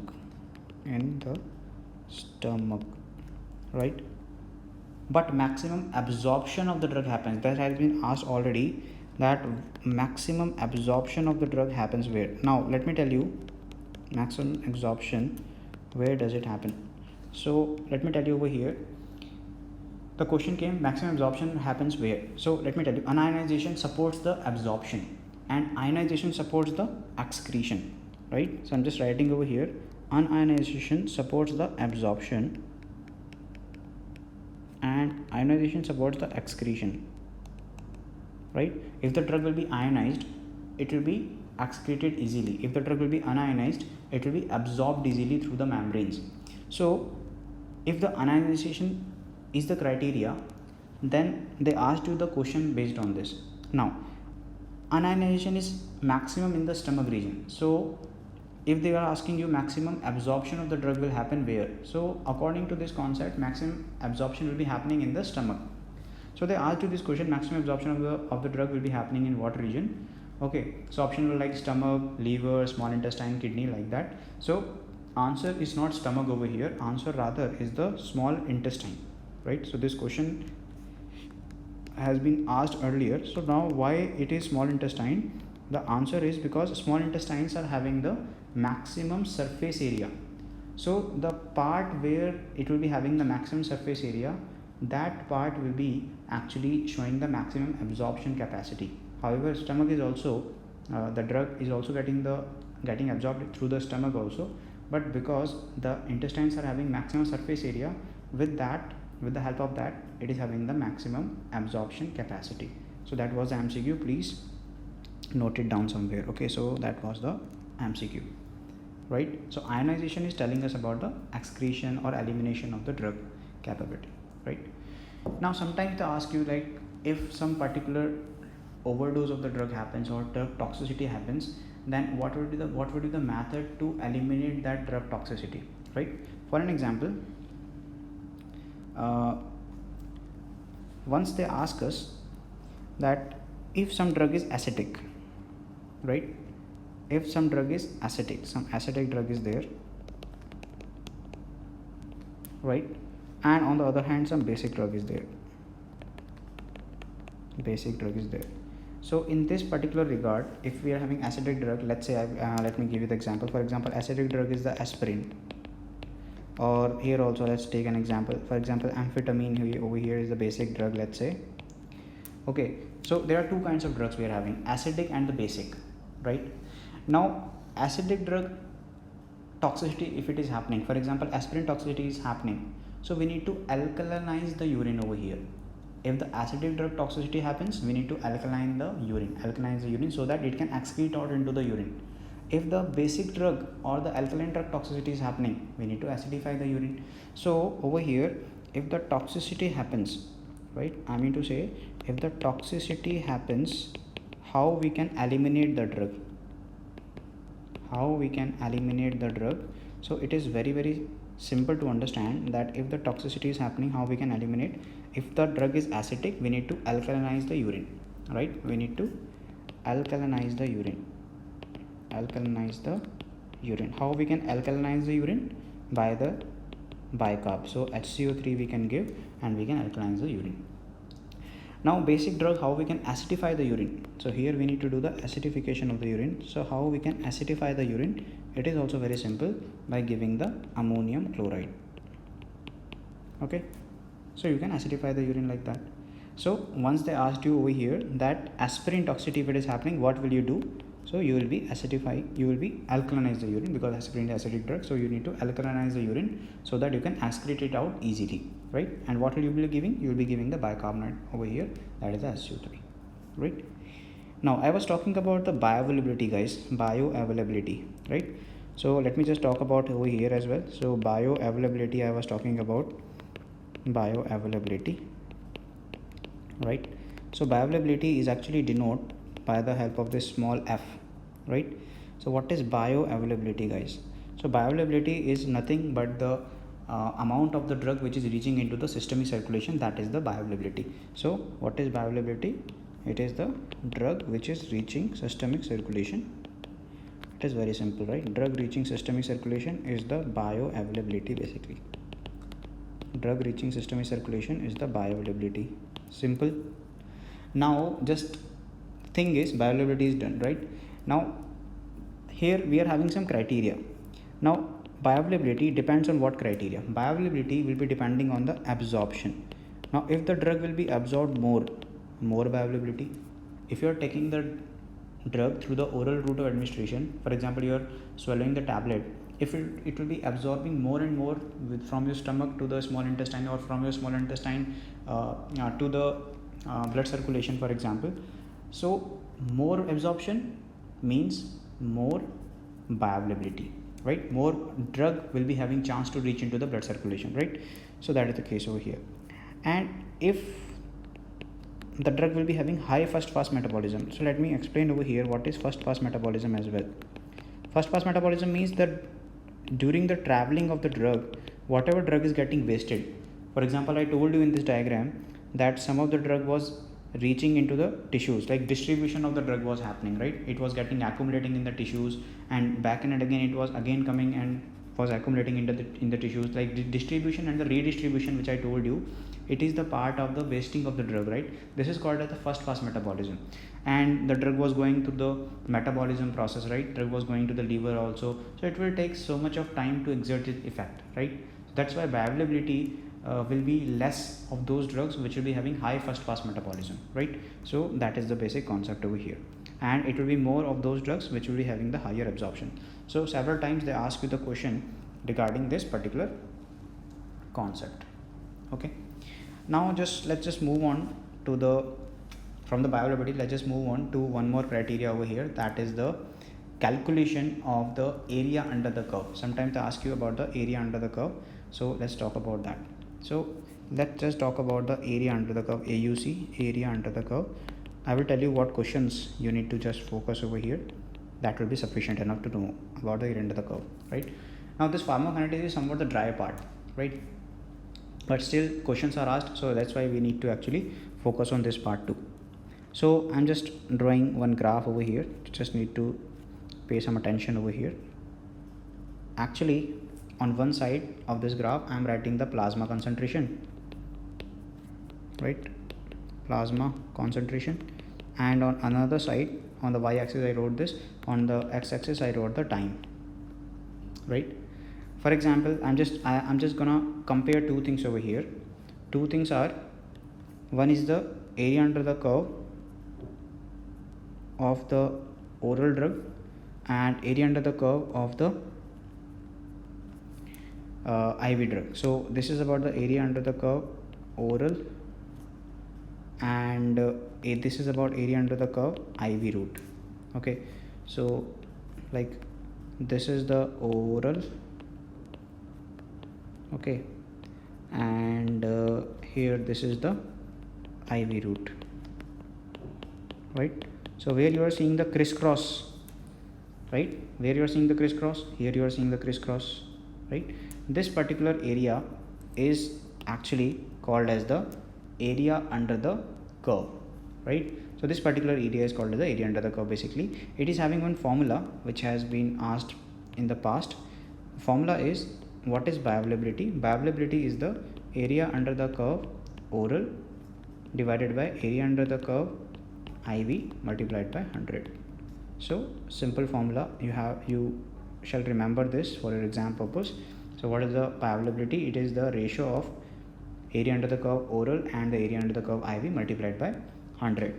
right? But maximum absorption of the drug happens, that has been asked already, that maximum absorption of the drug happens where? Now let me tell you maximum absorption, where does it happen? So let me tell you over here, the question came maximum absorption happens where. So let me tell you, unionization supports the absorption and ionization supports the excretion, right? So I'm just writing over here, unionization supports the absorption and ionization supports the excretion, right? If the drug will be ionized, it will be excreted easily. If the drug will be unionized, it will be absorbed easily through the membranes. So if the unionization is the criteria, then they asked you the question based on this. Now unionization is maximum in the stomach region. So if they are asking you maximum absorption of the drug will happen where, so according to this concept, maximum absorption will be happening in the stomach. So they asked you this question, maximum absorption of the drug will be happening in what region? Okay, so option will like stomach, liver, small intestine, kidney, like that. So answer is not stomach over here, answer rather is the small intestine, right? So this question has been asked earlier. So now why it is small intestine? The answer is because small intestines are having the maximum surface area. So the part where it will be having the maximum surface area, that part will be actually showing the maximum absorption capacity. However, stomach is also the drug is also getting absorbed through the stomach also, but because the intestines are having maximum surface area, with the help of that, it is having the maximum absorption capacity. So that was the MCQ, please note it down somewhere. Okay, so that was the MCQ, right? So ionization is telling us about the excretion or elimination of the drug capability, right? Now sometimes they ask you like, if some particular overdose of the drug happens or drug toxicity happens, then what would be the method to eliminate that drug toxicity, right? For an example, once they ask us that if some drug is acidic, right? If some drug is acidic, some acidic drug is there, right? And on the other hand, some basic drug is there. So in this particular regard, if we are having acidic drug, let's say let me give you the example. For example, acidic drug is the aspirin, or here also let's take an example. For example, amphetamine over here is the basic drug, let's say. Okay, so there are two kinds of drugs we are having, acidic and the basic, right? Now acidic drug toxicity, if it is happening, for example aspirin toxicity is happening, so we need to alkalinize the urine over here. If the acidic drug toxicity happens, we need to alkalinize the urine so that it can excrete out into the urine. If the basic drug or the alkaline drug toxicity is happening, we need to acidify the urine. So over here, if the toxicity happens, right, I mean to say, if the toxicity happens, how we can eliminate the drug? So it is very simple to understand that if the toxicity is happening, how we can eliminate. If the drug is acidic, we need to alkalinize the urine, right? We need to alkalinize the urine. How we can alkalinize the urine? By the bicarb. So HCO3 we can give and we can alkalinize the urine. Now basic drug, how we can acidify the urine? So here we need to do the acidification of the urine. So how we can acidify the urine? It is also very simple, by giving the ammonium chloride. Okay, so you can acidify the urine like that. So once they asked you over here that aspirin toxicity, if it is happening, what will you do? So you will be alkalinize the urine, because aspirin is acidic drug, so you need to alkalinize the urine so that you can excrete it out easily, right? And what will you be giving? You will be giving the bicarbonate over here, that is the SO3, right? Now I was talking about the bioavailability, guys, bioavailability, right? So let me just talk about over here as well. So bioavailability, I was talking about bioavailability, right? So bioavailability is actually denoted by the help of this small f, right? So what is bioavailability, guys? So bioavailability is nothing but the amount of the drug which is reaching into the systemic circulation, that is the bioavailability. So what is bioavailability? It is the drug which is reaching systemic circulation. It is very simple, right? Drug reaching systemic circulation is the bioavailability, basically. Drug reaching systemic circulation is the bioavailability. Simple. Now just thing is, bioavailability is done, right? Now here we are having some criteria. Now bioavailability depends on what criteria? Bioavailability will be depending on the absorption. Now if the drug will be absorbed more bioavailability. If you are taking the drug through the oral route of administration, for example you are swallowing the tablet, if it will be absorbing more and more from your stomach to the small intestine, or from your small intestine to the blood circulation, for example. So more absorption means more bioavailability, right? More drug will be having chance to reach into the blood circulation, right? So that is the case over here. And if the drug will be having high first pass metabolism, so let me explain over here what is first pass metabolism as well. First pass metabolism means that during the traveling of the drug, whatever drug is getting wasted. For example, I told you in this diagram that some of the drug was reaching into the tissues, like distribution of the drug was happening, right? It was getting accumulating in the tissues, and back and again it was again coming and was accumulating in the tissues, like the distribution and the redistribution, which I told you, it is the part of the wasting of the drug, right? This is called as the first pass metabolism. And the drug was going through the metabolism process, right? Drug was going to the liver also, so it will take so much of time to exert its effect, right? That's why bioavailability will be less of those drugs which will be having high first pass metabolism, right? So that is the basic concept over here. And it will be more of those drugs which will be having the higher absorption. So several times they ask you the question regarding this particular concept. Okay, now let's just move on to from the bioavailability, let's just move on to one more criteria over here, that is the calculation of the area under the curve. Sometimes they ask you about the area under the curve, so let's talk about that. So let's just talk about the area under the curve, AUC, area under the curve. I will tell you what questions you need to just focus over here. That will be sufficient enough to know about the area under the curve, right? Now this pharmacokinetics is somewhat the dry part, right? But still questions are asked, so that's why we need to actually focus on this part too. So I'm just drawing one graph over here. Just need to pay some attention over here. Actually, on one side of this graph, I'm writing the plasma concentration, right? Plasma concentration. And on another side, on the y-axis I wrote this, on the x-axis I wrote the time, right? For example, I'm just gonna compare two things over here. Two things are, one is the area under the curve of the oral drug and area under the curve of the IV drug. So this is about the area under the curve oral, and this is about area under the curve IV route. Okay, so like this is the oral, okay, and here this is the IV route, right? So where you are seeing the crisscross, right? Where you are seeing the crisscross, here you are seeing the crisscross, right? This particular area is actually called as the area under the curve, right? So this particular area is called as the area under the curve. Basically, it is having one formula which has been asked in the past. The formula is, what is bioavailability? Bioavailability is the area under the curve oral divided by area under the curve IV multiplied by 100. So simple formula, you shall remember this for your exam purpose. So what is the bioavailability? It is the ratio of area under the curve oral and the area under the curve IV multiplied by 100.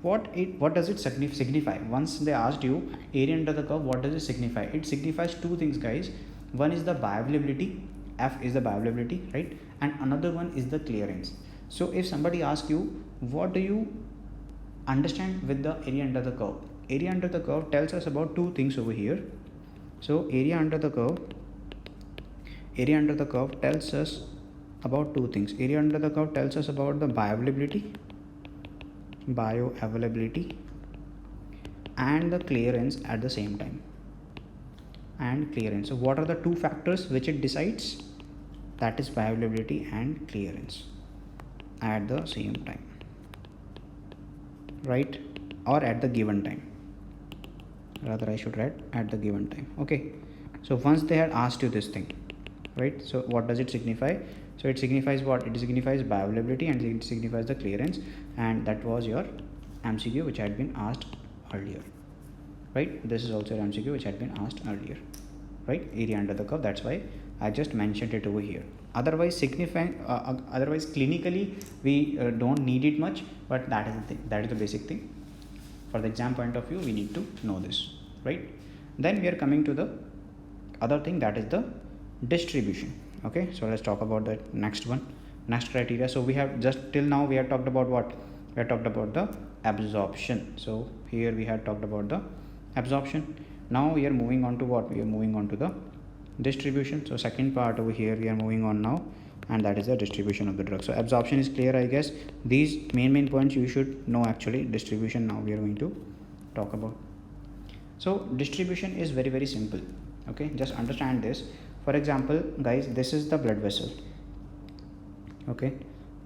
What does it signify? Once they asked you area under the curve, what does it signify? It signifies two things, guys. One is the bioavailability, F is the bioavailability, right? And another one is the clearance. So if somebody asks you, what do you understand with the area under the curve? Area under the curve tells us about two things over here. So area under the curve tells us about two things. Area under the curve tells us about the bioavailability and the clearance at the same time. And clearance. So what are the two factors which it decides? That is bioavailability and clearance at the same time, right? Or at the given time. Rather, I should write at the given time. Okay. So once they had asked you this thing, right? So what does it signify? So it signifies what? It signifies bioavailability and it signifies the clearance, and that was your MCQ which had been asked earlier, right? This is also your MCQ which had been asked earlier, right? Area under the curve. That's why I just mentioned it over here. Otherwise, otherwise clinically we don't need it much, but that is the thing. That is the basic thing. For the exam point of view, we need to know this, right? Then we are coming to the other thing, that is the distribution. Okay, so let's talk about the next criteria. So we have just till now we have talked about what? We have talked about the absorption. So here we had talked about the absorption. Now we are moving on to what? We are moving on to the distribution. So second part over here we are moving on now, and that is the distribution of the drug. So absorption is clear, I guess. These main points you should know. Actually, distribution now we are going to talk about. So distribution is very simple. Okay, just understand this. For example, guys, this is the blood vessel. Okay,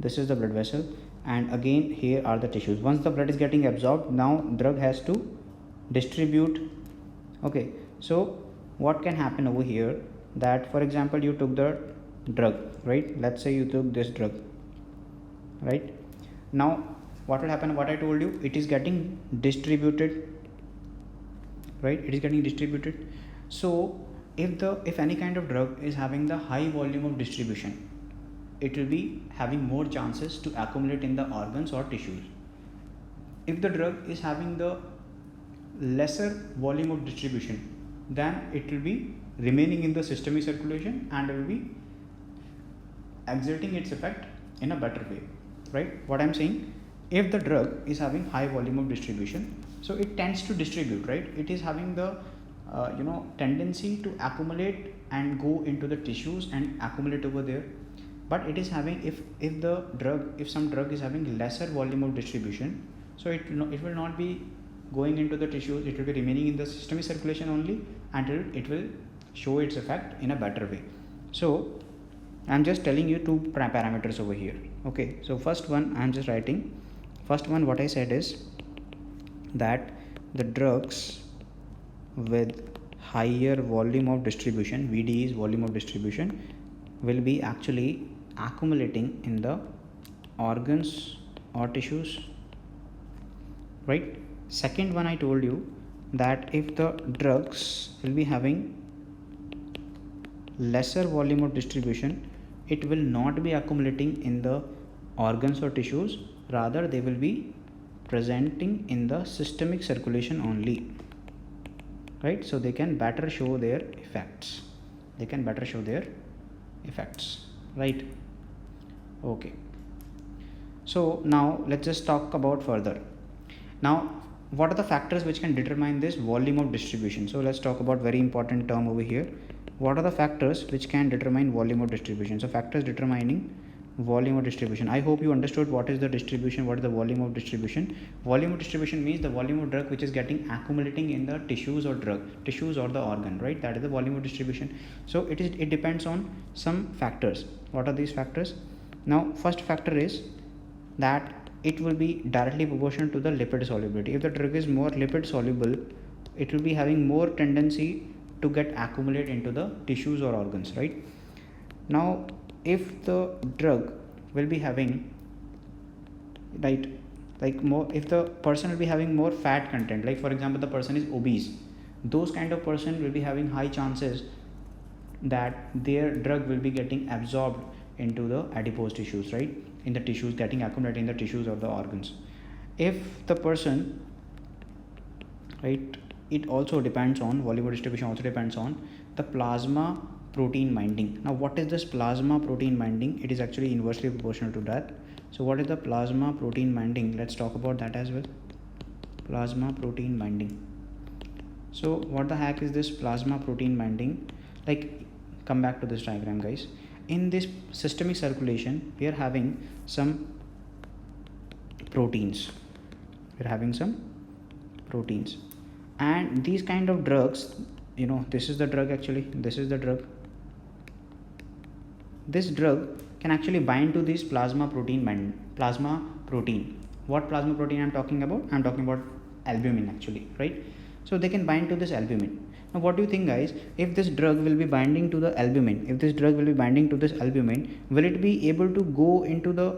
this is the blood vessel, and again here are the tissues. Once the blood is getting absorbed, now drug has to distribute. Okay, so what can happen over here, that for example you took the drug, right? Let's say you took this drug, right? Now what will happen? What I told you, it is getting distributed, right? It is getting distributed. So if any kind of drug is having the high volume of distribution, it will be having more chances to accumulate in the organs or tissues. If the drug is having the lesser volume of distribution, then it will be remaining in the systemic circulation and will be exerting its effect in a better way, right? What I'm saying, if the drug is having high volume of distribution, so it tends to distribute, right? It is having the tendency to accumulate and go into the tissues and accumulate over there. But it is having, if some drug is having lesser volume of distribution, so it will not be going into the tissues, it will be remaining in the systemic circulation only until it will show its effect in a better way. So I'm just telling you two parameters over here. Okay, so first one I'm just writing, first one what I said is that the drugs with higher volume of distribution, VD is volume of distribution, will be actually accumulating in the organs or tissues, right? Second one, I told you that if the drugs will be having lesser volume of distribution, it will not be accumulating in the organs or tissues, rather they will be presenting in the systemic circulation only, right? So they can better show their effects, right? Okay, so now let's just talk about further. Now what are the factors which can determine this volume of distribution? So let's talk about very important term over here. What are the factors which can determine volume of distribution? So factors determining volume of distribution. I hope you understood what is the distribution, what is the volume of distribution. Volume of distribution means the volume of drug which is getting accumulating in the tissues or the organ, right? That is the volume of distribution. So it depends on some factors. What are these factors? Now first factor is that it will be directly proportional to the lipid solubility. If the drug is more lipid soluble, it will be having more tendency to get accumulate into the tissues or organs, right? Now if the drug will be having, right, like more, if the person will be having more fat content, like for example the person is obese, those kind of person will be having high chances that their drug will be getting absorbed into the adipose tissues, right? In the tissues, getting accumulated in the tissues or the organs. If the person, right, it also depends on volume of distribution, also depends on the plasma protein binding. Now what is this plasma protein binding? It is actually inversely proportional to that. So what is the plasma protein binding? Let's talk about that as well. Plasma protein binding. So what the heck is this plasma protein binding? Like, come back to this diagram, guys. In this systemic circulation, we are having some proteins. And these kind of drugs, you know, this is the drug actually, this is the drug. This drug can actually bind to this plasma protein. What plasma protein I'm talking about? I'm talking about albumin actually, right? So they can bind to this albumin. Now what do you think, guys? If this drug will be binding to the albumin, will it be able to go into the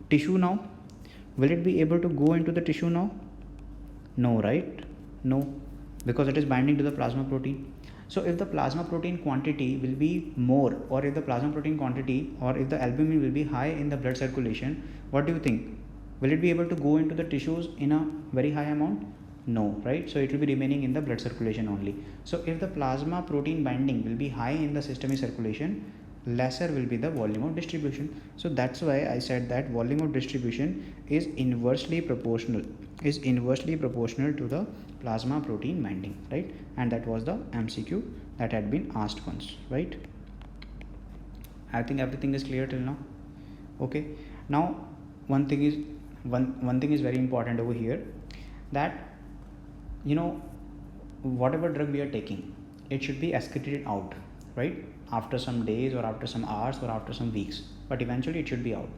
tissue now? No, right? No, because it is binding to the plasma protein. So if the plasma protein quantity will be more, or if the albumin will be high in the blood circulation, what do you think? Will it be able to go into the tissues in a very high amount? No, right? So it will be remaining in the blood circulation only. So if the plasma protein binding will be high in the systemic circulation, lesser will be the volume of distribution. So that's why I said that volume of distribution is inversely proportional to the plasma protein binding, right? And that was the MCQ that had been asked once, right? I think everything is clear till now. Okay, now one thing is very important over here, that, you know, whatever drug we are taking, it should be excreted out, right? After some days or after some hours or after some weeks, but eventually it should be out.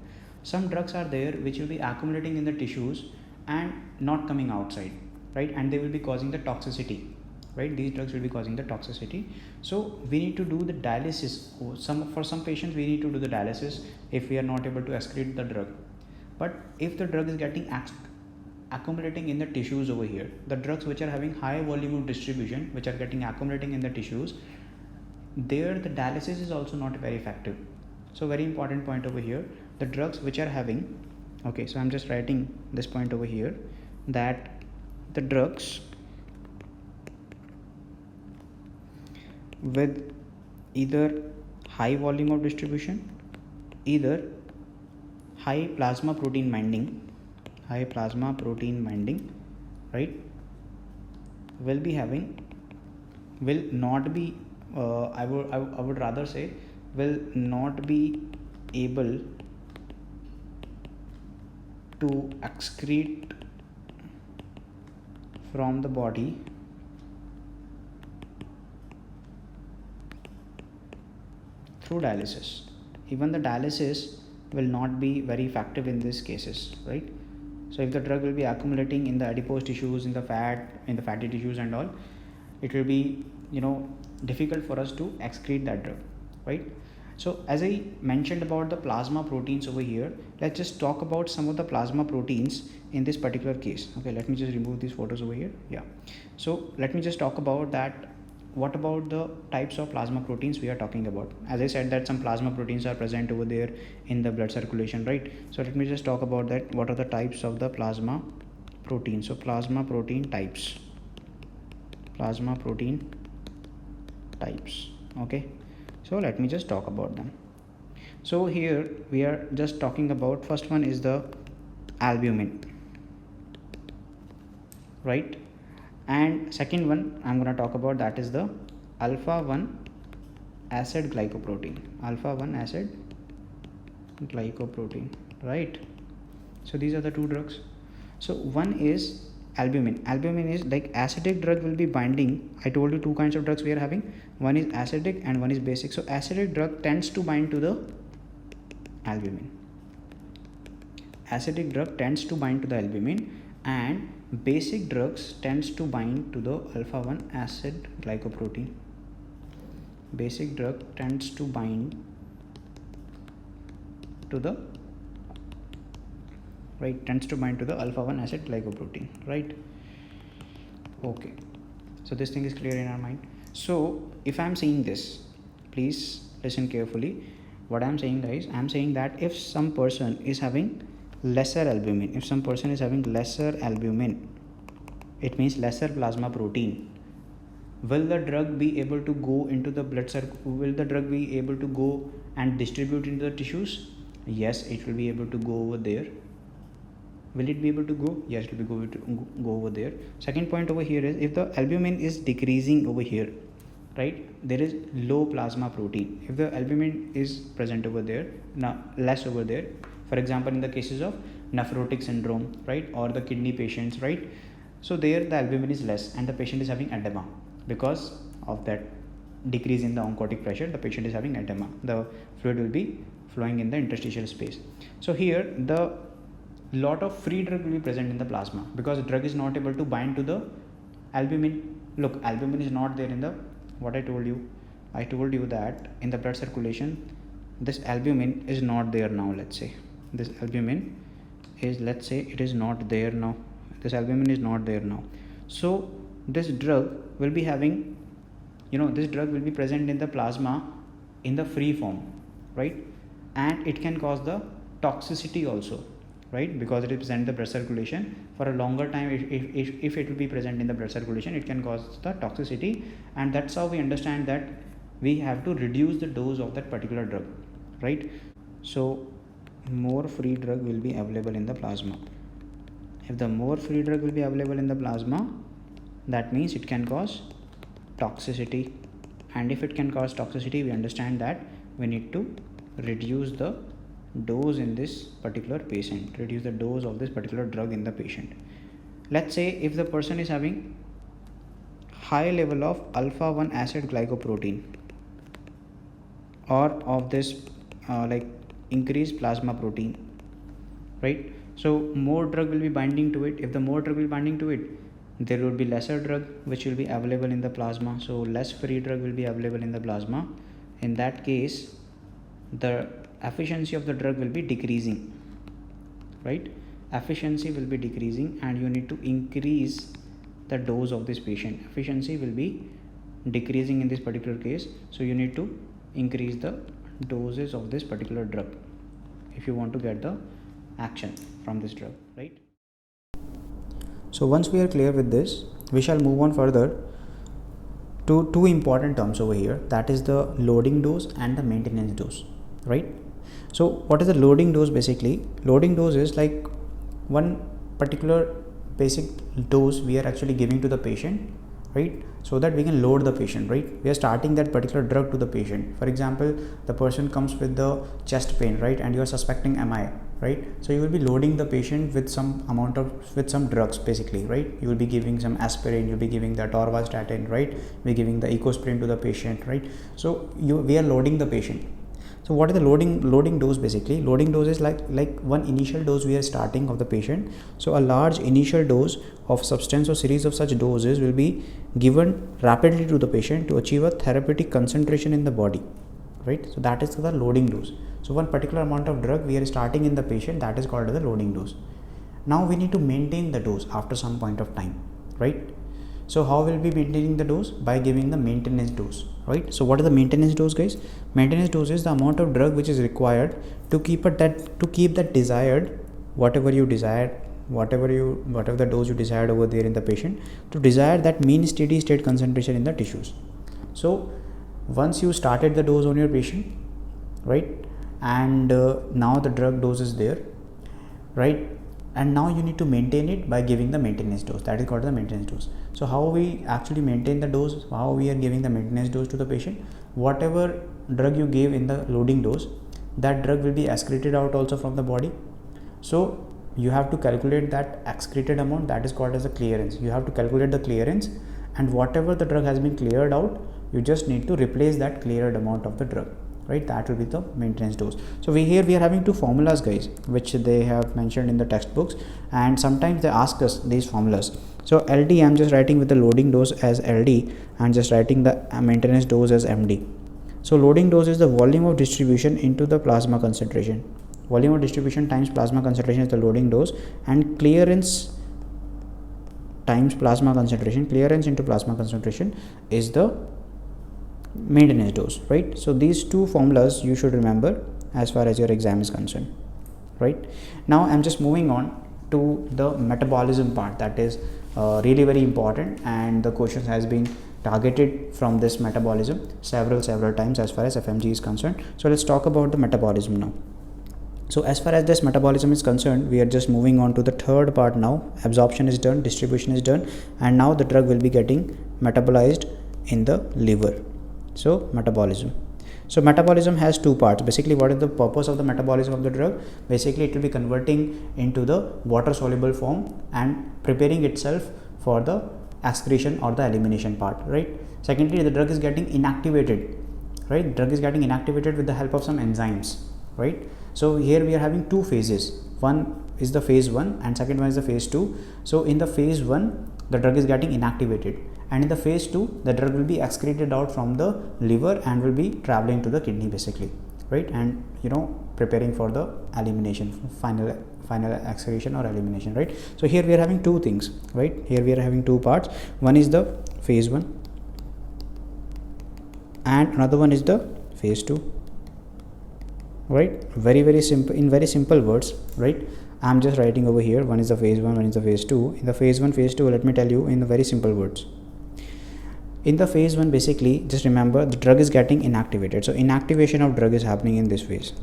Some drugs are there which will be accumulating in the tissues and not coming outside, right? And they will be causing the toxicity, right? These drugs will be causing the toxicity. So we need to do the dialysis. For some patients we need to do the dialysis if we are not able to excrete the drug. But if the drug is getting accumulating in the tissues over here, the drugs which are having high volume of distribution, which are getting accumulating in the tissues, there the dialysis is also not very effective. So very important point over here, the drugs which are having, okay, so I'm just writing this point over here, that the drugs with either high volume of distribution, either high plasma protein binding, right, I would rather say will not be able to excrete from the body through dialysis. Even the dialysis will not be very effective in these cases, right? So if the drug will be accumulating in the adipose tissues, in the fatty tissues and all, it will be difficult for us to excrete that drug, right? So as I mentioned about the plasma proteins over here, let's just talk about some of the plasma proteins in this particular case. Okay, let me just remove these photos over here. Yeah, so let me just talk about that. What about the types of plasma proteins we are talking about? As I said that some plasma proteins are present over there in the blood circulation, right? So let me just talk about that. What are the types of the plasma proteins? So plasma protein types. Okay, so let me just talk about them. So here we are just talking about, first one is the albumin, right? And second one I'm going to talk about, that is the alpha 1 acid glycoprotein. Right? So these are the two drugs. So one is albumin. Albumin is like acidic drug will be binding. I told you two kinds of drugs we are having. One is acidic and one is basic. So acidic drug tends to bind to the albumin. And basic drugs tends to bind to the alpha 1 acid glycoprotein. Basic drug tends to bind to the alpha 1 acid glycoprotein, right? Okay, so this thing is clear in our mind. So if I'm saying this, please listen carefully. What I'm saying, guys, I'm saying that if some person is having lesser albumin, it means lesser plasma protein. Will the drug be able to go into the blood circuit? Will the drug be able to go and distribute into the tissues? Yes, it will be able to go over there. Will it be able to go? Yes, it will be able to go over there. Second point over here is, if the albumin is decreasing over here, right, there is low plasma protein. If the albumin is present over there, now less over there, for example in the cases of nephrotic syndrome, right, or the kidney patients, right, so there the albumin is less and the patient is having edema. Because of that decrease in the oncotic pressure, the patient is having edema. The fluid will be flowing in the interstitial space. So here the lot of free drug will be present in the plasma, because the drug is not able to bind to the albumin. Look, albumin is not there in the, what I told you that in the blood circulation this albumin is not there now. Let's say this albumin is, it is not there now. So this drug will be having, this drug will be present in the plasma in the free form, right? And it can cause the toxicity also, right? Because it is present in the blood circulation for a longer time. If it will be present in the blood circulation, it can cause the toxicity, and that's how we understand that we have to reduce the dose of that particular drug, right? So more free drug will be available in the plasma. If the more free drug will be available in the plasma, that means it can cause toxicity, and if it can cause toxicity, we understand that we need to reduce the dose in this particular patient, reduce the dose of this particular drug in the patient. Let's say if the person is having high level of alpha 1 acid glycoprotein or of this increased plasma protein, right? So more drug will be binding to it. If the more drug will be binding to it, there will be lesser drug which will be available in the plasma. So less free drug will be available in the plasma. In that case, the efficiency of the drug will be decreasing, right? Efficiency will be decreasing, and you need to increase the dose of this patient. Efficiency will be decreasing in this particular case, so you need to increase the doses of this particular drug if you want to get the action from this drug, right? So once we are clear with this, we shall move on further to two important terms over here, that is the loading dose and the maintenance dose, right? So what is the loading dose? Basically, loading dose is like one particular basic dose we are actually giving to the patient, right? So that we can load the patient, right? We are starting that particular drug to the patient. For example, the person comes with the chest pain, right? And you are suspecting MI, right? So you will be loading the patient with some amount of, with some drugs basically, right? You will be giving some aspirin, you'll be giving the atorvastatin, right? We're giving the ecosprin to the patient, right? So we are loading the patient. So what is the loading dose? Basically loading dose is like one initial dose we are starting of the patient. So a large initial dose of substance or series of such doses will be given rapidly to the patient to achieve a therapeutic concentration in the body, right? So that is the loading dose. So one particular amount of drug we are starting in the patient, that is called as the loading dose. Now we need to maintain the dose after some point of time, right? So how will we be maintaining the dose? By giving the maintenance dose, right? So what is the maintenance dose, guys? Maintenance dose is the amount of drug which is required to keep that desired, whatever you desired, whatever the dose you desired over there in the patient, to desire that mean steady state concentration in the tissues. So once you started the dose on your patient, right, and now the drug dose is there, right, and now you need to maintain it by giving the maintenance dose. That is called the maintenance dose. So how we actually maintain the dose, how we are giving the maintenance dose to the patient? Whatever drug you gave in the loading dose, that drug will be excreted out also from the body. So you have to calculate that excreted amount, that is called as the clearance. You have to calculate the clearance, and whatever the drug has been cleared out, you just need to replace that cleared amount of the drug, right? That will be the maintenance dose. So we are having two formulas, guys, which they have mentioned in the textbooks, and sometimes they ask us these formulas. So LD, I'm just writing with the loading dose as LD and just writing the maintenance dose as MD. So loading dose is the volume of distribution into the plasma concentration. Volume of distribution times plasma concentration is the loading dose, and clearance times plasma concentration, clearance into plasma concentration, is the maintenance dose, right? So these two formulas you should remember as far as your exam is concerned, right? Now I'm just moving on to the metabolism part, that is really very important, and the question has been targeted from this metabolism several times as far as FMGE is concerned. So let's talk about the metabolism now. So as far as this metabolism is concerned, we are just moving on to the third part now. Absorption is done, distribution is done, and now the drug will be getting metabolized in the liver. So metabolism. So metabolism has two parts. Basically, what is the purpose of the metabolism of the drug? Basically, it will be converting into the water soluble form and preparing itself for the excretion or the elimination part, right? Secondly, the drug is getting inactivated, right? Drug is getting inactivated with the help of some enzymes, right? So here we are having two phases. One is the phase 1 and second one is the phase 2. So in the phase 1, the drug is getting inactivated, and in the phase 2, the drug will be excreted out from the liver and will be traveling to the kidney basically, right? And preparing for the elimination, final excretion or elimination, right? So here we are having two things, right? Here we are having two parts. One is the phase 1 and another one is the phase 2, right? Very simple, in very simple words, right? I'm just writing over here, one is the phase 1, one is the phase 2. In the phase 1, phase 2, let me tell you in the very simple words. In the phase 1, basically, just remember the drug is getting inactivated. So inactivation of drug is happening in this phase.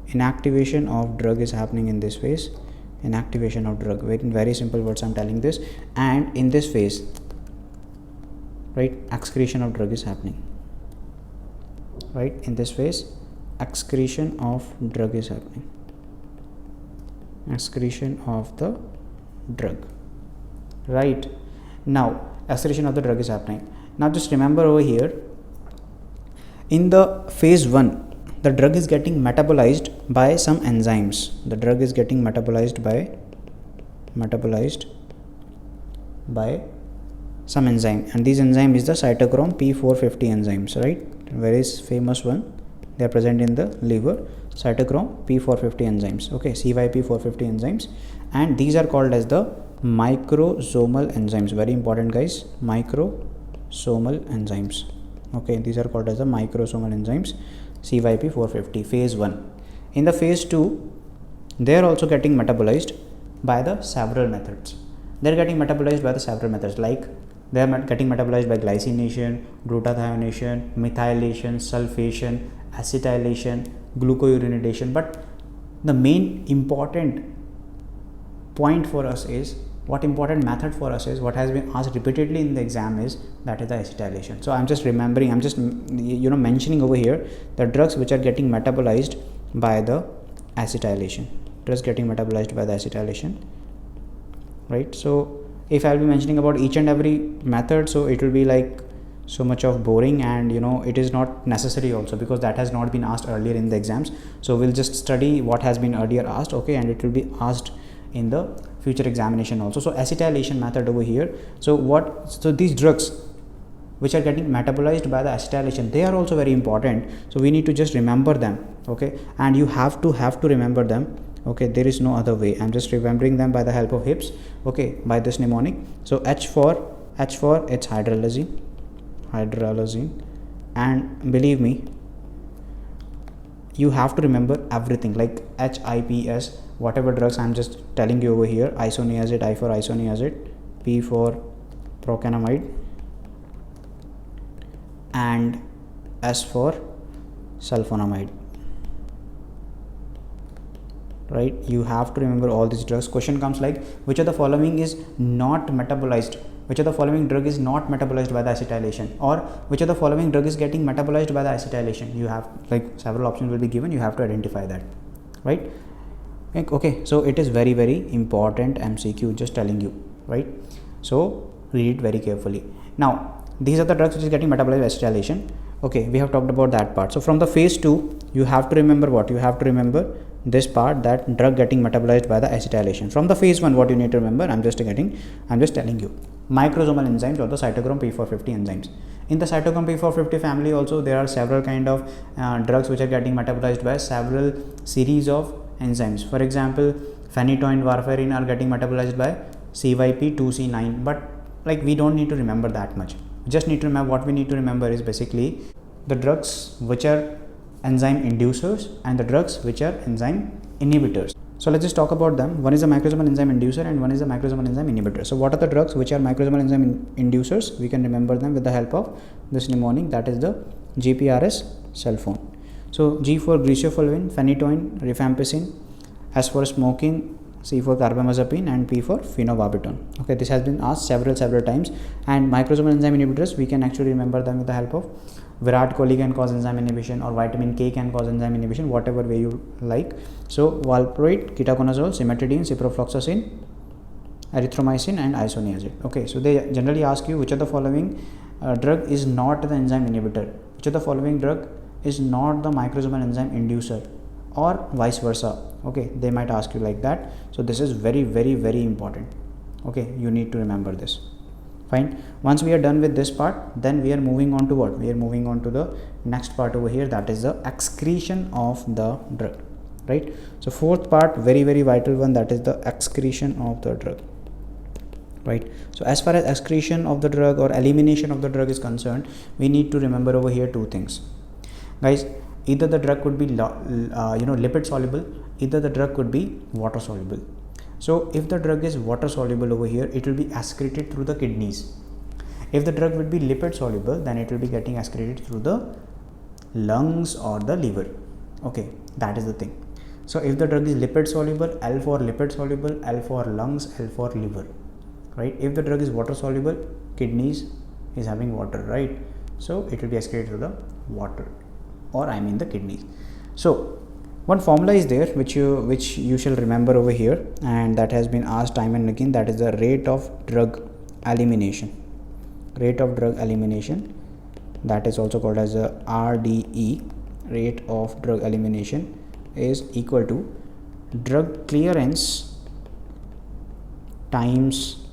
Inactivation of drug is happening in this phase. Inactivation of drug, in very simple words I'm telling this. And in this phase, right, excretion of drug is happening, right? In this phase, excretion of drug is happening. Excretion of the drug, right? Now excretion of the drug is happening. Now just remember over here, in the phase 1, the drug is getting metabolized by some enzymes. The drug is getting metabolized by some enzyme, and this enzyme is the cytochrome P450 enzymes, right? Very famous one. They are present in the liver. Cytochrome P450 enzymes, okay, CYP450 enzymes, and these are called as the microsomal enzymes. Very important, guys, microsomal enzymes, okay, these are called as the microsomal enzymes, CYP450, phase 1. In the phase 2, they are also getting metabolized by the several methods. They are getting metabolized by the several methods, like they are getting metabolized by glycination, glutathione, methylation, sulfation, acetylation, glucouronidation. But the main important point for us is what important method for us is, what has been asked repeatedly in the exam is, that is the acetylation. So I'm just remembering, I'm just mentioning over here the drugs which are getting metabolized by the acetylation, drugs getting metabolized by the acetylation, right? So if I'll be mentioning about each and every method, so it will be like so much of boring, and it is not necessary also, because that has not been asked earlier in the exams. So we'll just study what has been earlier asked, okay, and it will be asked in the future examination also. So acetylation method over here, so these drugs which are getting metabolized by the acetylation, they are also very important, so we need to just remember them, okay, and you have to remember them, okay, there is no other way. I'm just remembering them by the help of HIPS, okay, by this mnemonic. So H for it's hydralazine, and believe me, you have to remember everything, like HIPS, whatever drugs I'm just telling you over here, isoniazid, I for isoniazid, P for procanamide, and S for sulfonamide, right? You have to remember all these drugs. Question comes like, which of the following is not metabolized, which of the following drug is not metabolized by the acetylation, or which of the following drug is getting metabolized by the acetylation? You have, like, several options will be given, you have to identify that, right? Okay, so it is very, very important MCQ, just telling you, right? So read it very carefully. Now these are the drugs which is getting metabolized by acetylation, okay, we have talked about that part. So from the phase 2, you have to remember what? You have to remember this part, that drug getting metabolized by the acetylation. From the phase 1, what you need to remember, I'm just telling you, microsomal enzymes or the cytochrome P450 enzymes. In the cytochrome P450 family also, there are several kind of drugs which are getting metabolized by several series of enzymes. For example, phenytoin, warfarin are getting metabolized by CYP2C9, but like we don't need to remember that much. Just need to remember, what we need to remember is basically the drugs which are enzyme inducers and the drugs which are enzyme inhibitors. So let's just talk about them. One is a microsomal enzyme inducer and one is a microsomal enzyme inhibitor. So what are the drugs which are microsomal enzyme inducers? We can remember them with the help of this mnemonic, that is the GPRS cell phone. So G for greaseophulvin, phenytoin, rifampicin, S for smoking, C for carbamazepine, and P for phenobarbital. Okay, this has been asked several times. And microsomal enzyme inhibitors, we can actually remember them with the help of Virat Kohli can cause enzyme inhibition, or vitamin K can cause enzyme inhibition, whatever way you like. So valproate, ketoconazole, cimetidine, ciprofloxacin, erythromycin, and isoniazid. Okay, so they generally ask you which of the following drug is not the enzyme inhibitor, which of the following drug is not the microsomal enzyme inducer, or vice versa. Okay, they might ask you like that. So this is very, very, very important. Okay, you need to remember this. Fine. Once we are done with this part, then we are moving on to what? We are moving on to the next part over here, that is the excretion of the drug, right? So fourth part, very, very vital one, that is the excretion of the drug, right? So as far as excretion of the drug or elimination of the drug is concerned, we need to remember over here two things, guys. Either the drug could be lipid soluble, either the drug could be water soluble. So if the drug is water soluble over here, it will be excreted through the kidneys. If the drug would be lipid soluble, then it will be getting excreted through the lungs or the liver. Okay, that is the thing. So if the drug is lipid soluble, L for lipid soluble, L for lungs, L for liver, right? If the drug is water soluble, kidneys is having water, right? So it will be excreted through the water, or I mean the kidneys. So one formula is there which you shall remember over here, and that has been asked time and again, that is the rate of drug elimination. Rate of drug elimination, that is also called as a RDE, rate of drug elimination, is equal to drug clearance times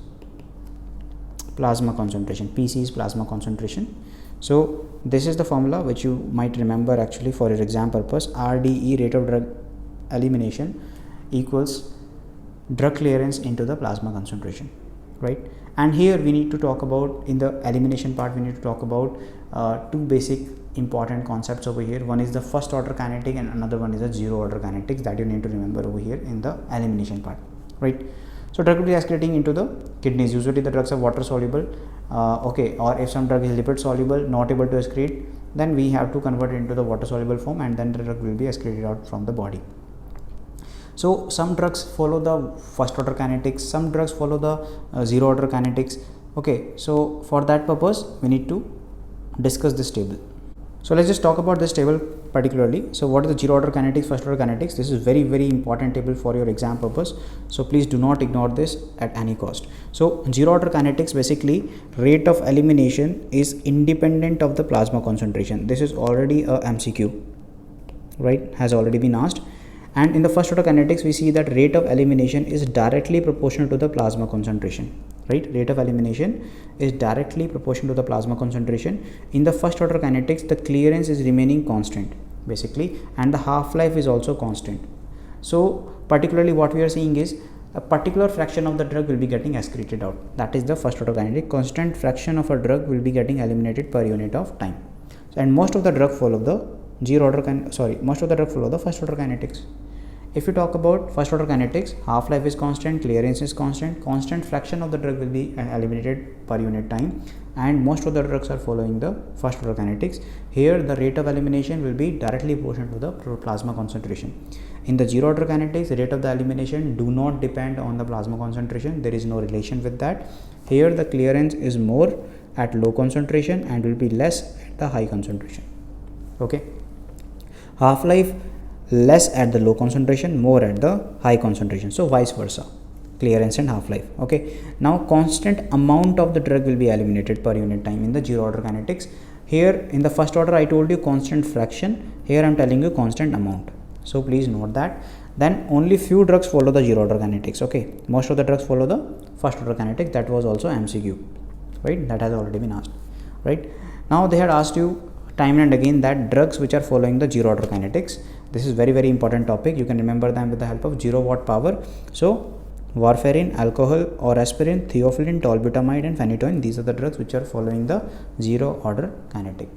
plasma concentration. PC is plasma concentration. So this is the formula which you might remember actually for your exam purpose. RDE, rate of drug elimination, equals drug clearance into the plasma concentration, right? And here we need to talk about, in the elimination part, we need to talk about two basic important concepts over here. One is the first order kinetic and another one is the zero order kinetics, that you need to remember over here in the elimination part, right? So drug will be excreting into the kidneys. Usually the drugs are water soluble, okay, or if some drug is lipid soluble, not able to excrete, then we have to convert it into the water soluble form, and then the drug will be excreted out from the body. So some drugs follow the first order kinetics, some drugs follow the zero order kinetics. Okay, so for that purpose we need to discuss this table. So let's just talk about this table particularly. So what is the zero order kinetics, first order kinetics? This is very important table for your exam purpose. So please do not ignore this at any cost. So zero order kinetics, basically rate of elimination is independent of the plasma concentration. This is already a MCQ, right? Has already been asked. And in the first order kinetics, we see that rate of elimination is directly proportional to the plasma concentration, right? Rate of elimination is directly proportional to the plasma concentration. In the first order kinetics, the clearance is remaining constant basically, and the half-life is also constant. So particularly what we are seeing is a particular fraction of the drug will be getting excreted out. That is the first order kinetic. Constant fraction of a drug will be getting eliminated per unit of time. And most of the drug follow the most of the drug follow the first order kinetics. If you talk about first order kinetics, half-life is constant, clearance is constant fraction of the drug will be eliminated per unit time, and most of the drugs are following the first order kinetics. Here the rate of elimination will be directly proportional to the plasma concentration. In the zero order kinetics, the rate of the elimination do not depend on the plasma concentration. There is no relation with that. Here the clearance is more at low concentration and will be less at the high concentration. Okay. Half-life less at the low concentration, more at the high concentration. So vice versa, clearance and half-life. Okay. Now constant amount of the drug will be eliminated per unit time in the zero order kinetics. Here in the first order I told you constant fraction. Here I am telling you constant amount. So please note that. Then only few drugs follow the zero order kinetics. Okay. Most of the drugs follow the first order kinetics. That was also MCQ, right? That has already been asked, right? Now they had asked you time and again that drugs which are following the zero order kinetics. This is very important topic. You can remember them with the help of 0 watt power. So warfarin, alcohol or aspirin, theophylline, tolbutamide and phenytoin, these are the drugs which are following the zero order kinetic,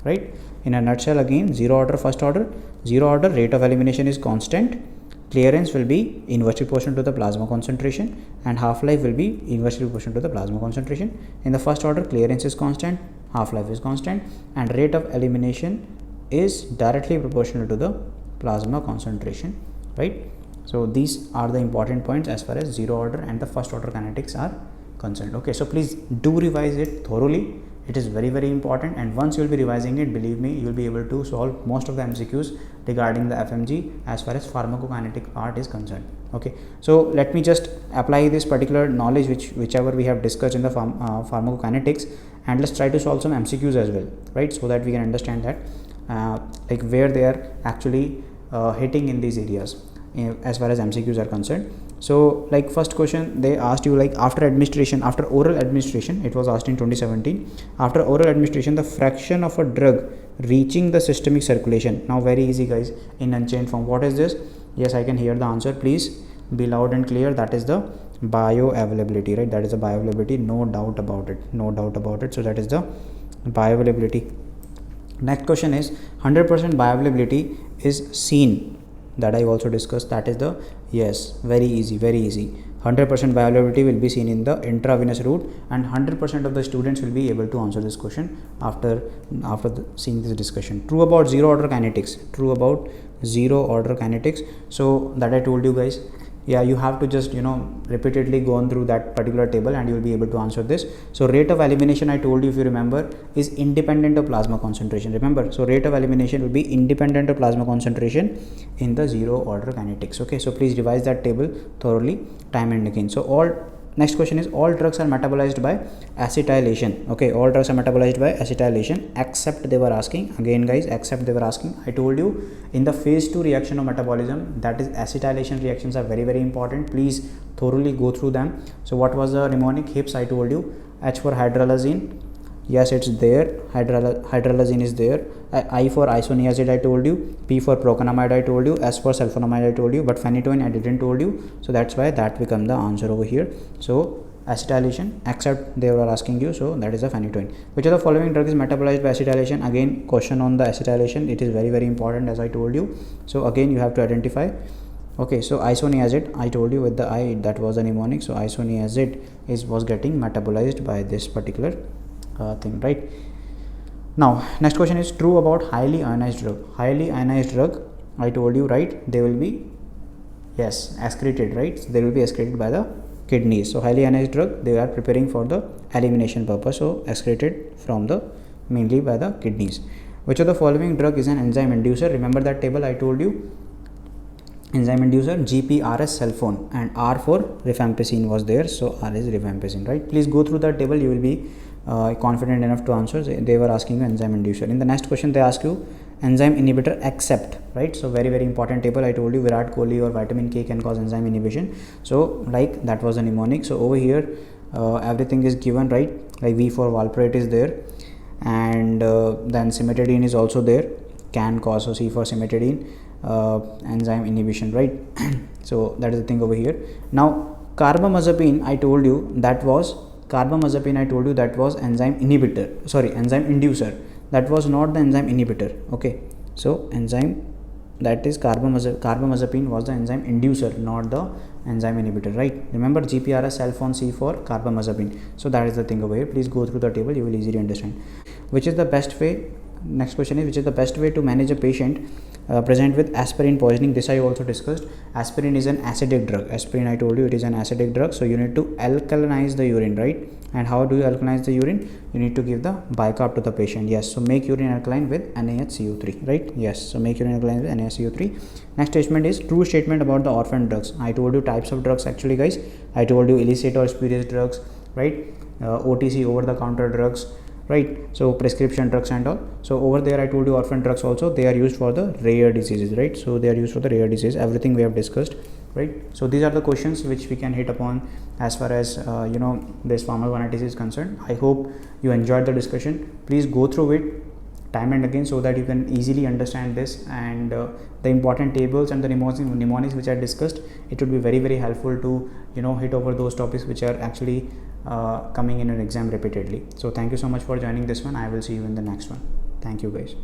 right? In a nutshell, again, zero order, first order, zero order rate of elimination is constant, clearance will be inversely proportional to the plasma concentration, and half-life will be inversely proportional to the plasma concentration. In the first order, clearance is constant, half-life is constant, and rate of elimination is directly proportional to the plasma concentration, right? So these are the important points as far as zero order and the first order kinetics are concerned. Okay, so please do revise it thoroughly. It is very important, and once you will be revising it, believe me, you will be able to solve most of the MCQs regarding the FMG as far as pharmacokinetic part is concerned. Okay, so let me just apply this particular knowledge whichever we have discussed in the pharmacokinetics, and let's try to solve some MCQs as well, right? So that we can understand that like where they are actually hitting in these areas as far as MCQs are concerned. So like first question they asked you, like after oral administration, it was asked in 2017, after oral administration the fraction of a drug reaching the systemic circulation. Now very easy guys, in unchained form. What is this? Yes, I can hear the answer. Please be loud and clear. That is the bioavailability, right? That is the bioavailability, no doubt about it. So that is the bioavailability. Next question is 100% bioavailability is seen, that I also discussed. That is the, yes, very easy. 100% bioavailability will be seen in the intravenous route, and 100% of the students will be able to answer this question after seeing this discussion. True about zero order kinetics. So that I told you guys, yeah, you have to just repeatedly go on through that particular table and you will be able to answer this. So rate of elimination, I told you, if you remember, is independent of plasma concentration. Remember, so rate of elimination will be independent of plasma concentration in the zero order kinetics. Okay, so please revise that table thoroughly time and again. So next question is, all drugs are metabolized by acetylation. Okay, all drugs are metabolized by acetylation, except they were asking, again guys, except they were asking, I told you in the phase 2 reaction of metabolism, that is acetylation reactions are very important. Please thoroughly go through them. So what was the mnemonic? HIPS, I told you. H for hydralazine, yes, it's there. Hydralazine is there. I for isoniazid, I told you. P for proconamide, I told you. S for sulfonamide, I told you. But phenytoin I didn't told you. So that's why that become the answer over here. So acetylation, except they were asking you. So that is the phenytoin. Which of the following drug is metabolized by acetylation? Again, question on the acetylation. It is very important, as I told you. So again, you have to identify. Okay, so isoniazid, I told you with the I, that was a mnemonic. So isoniazid was getting metabolized by this particular thing, right? Now next question is, true about highly ionized drug. Highly ionized drug, I told you, right, they will be Yes, excreted, right? So they will be excreted by the kidneys. So highly ionized drug, they are preparing for the elimination purpose. So excreted from the mainly by the kidneys. Which of the following drug is an enzyme inducer? Remember that table I told you? Enzyme inducer, GPRS cell phone, and R for rifampicin was there. So R is rifampicin, right? Please go through that table. You will be confident enough to answer. They were asking you enzyme inducer. In the next question, they ask you enzyme inhibitor except, right? So very important table. I told you Virat Kohli or vitamin K can cause enzyme inhibition. So like that was a mnemonic. So over here everything is given, right? Like V for valproate is there, and then cimetidine is also there, can cause. So C for cimetidine, enzyme inhibition, right? So that is the thing over here. Now carbamazepine, I told you that was enzyme inhibitor, sorry, enzyme inducer. That was not the enzyme inhibitor. Okay, so enzyme, that is carbamazepine was the enzyme inducer, not the enzyme inhibitor, right? Remember GPRS cell phone, C for carbamazepine. So that is the thing over here. Please go through the table, you will easily understand. Which is the best way, next question is, which is the best way to manage a patient present with aspirin poisoning? This I also discussed. Aspirin is an acidic drug. Aspirin, I told you, it is an acidic drug. So you need to alkalinize the urine, right? And how do you alkalinize the urine? You need to give the bicarb to the patient. Yes, so make urine alkaline with NaHCO3, right? Yes, so make urine alkaline with NaHCO3. Next statement is true statement about the orphan drugs. I told you types of drugs actually, guys. I told you illicit or spurious drugs, right? OTC, over the counter drugs, right? So prescription drugs and all. So over there I told you orphan drugs also, they are used for the rare diseases, right? So they are used for the rare disease. Everything we have discussed, right? So these are the questions which we can hit upon as far as this pharmacokinetics is concerned. I hope you enjoyed the discussion. Please go through it time and again so that you can easily understand this, and the important tables and the mnemonics which I discussed, it would be very helpful to hit over those topics which are actually coming in an exam repeatedly. So thank you so much for joining this one. I will see you in the next one. Thank you, guys.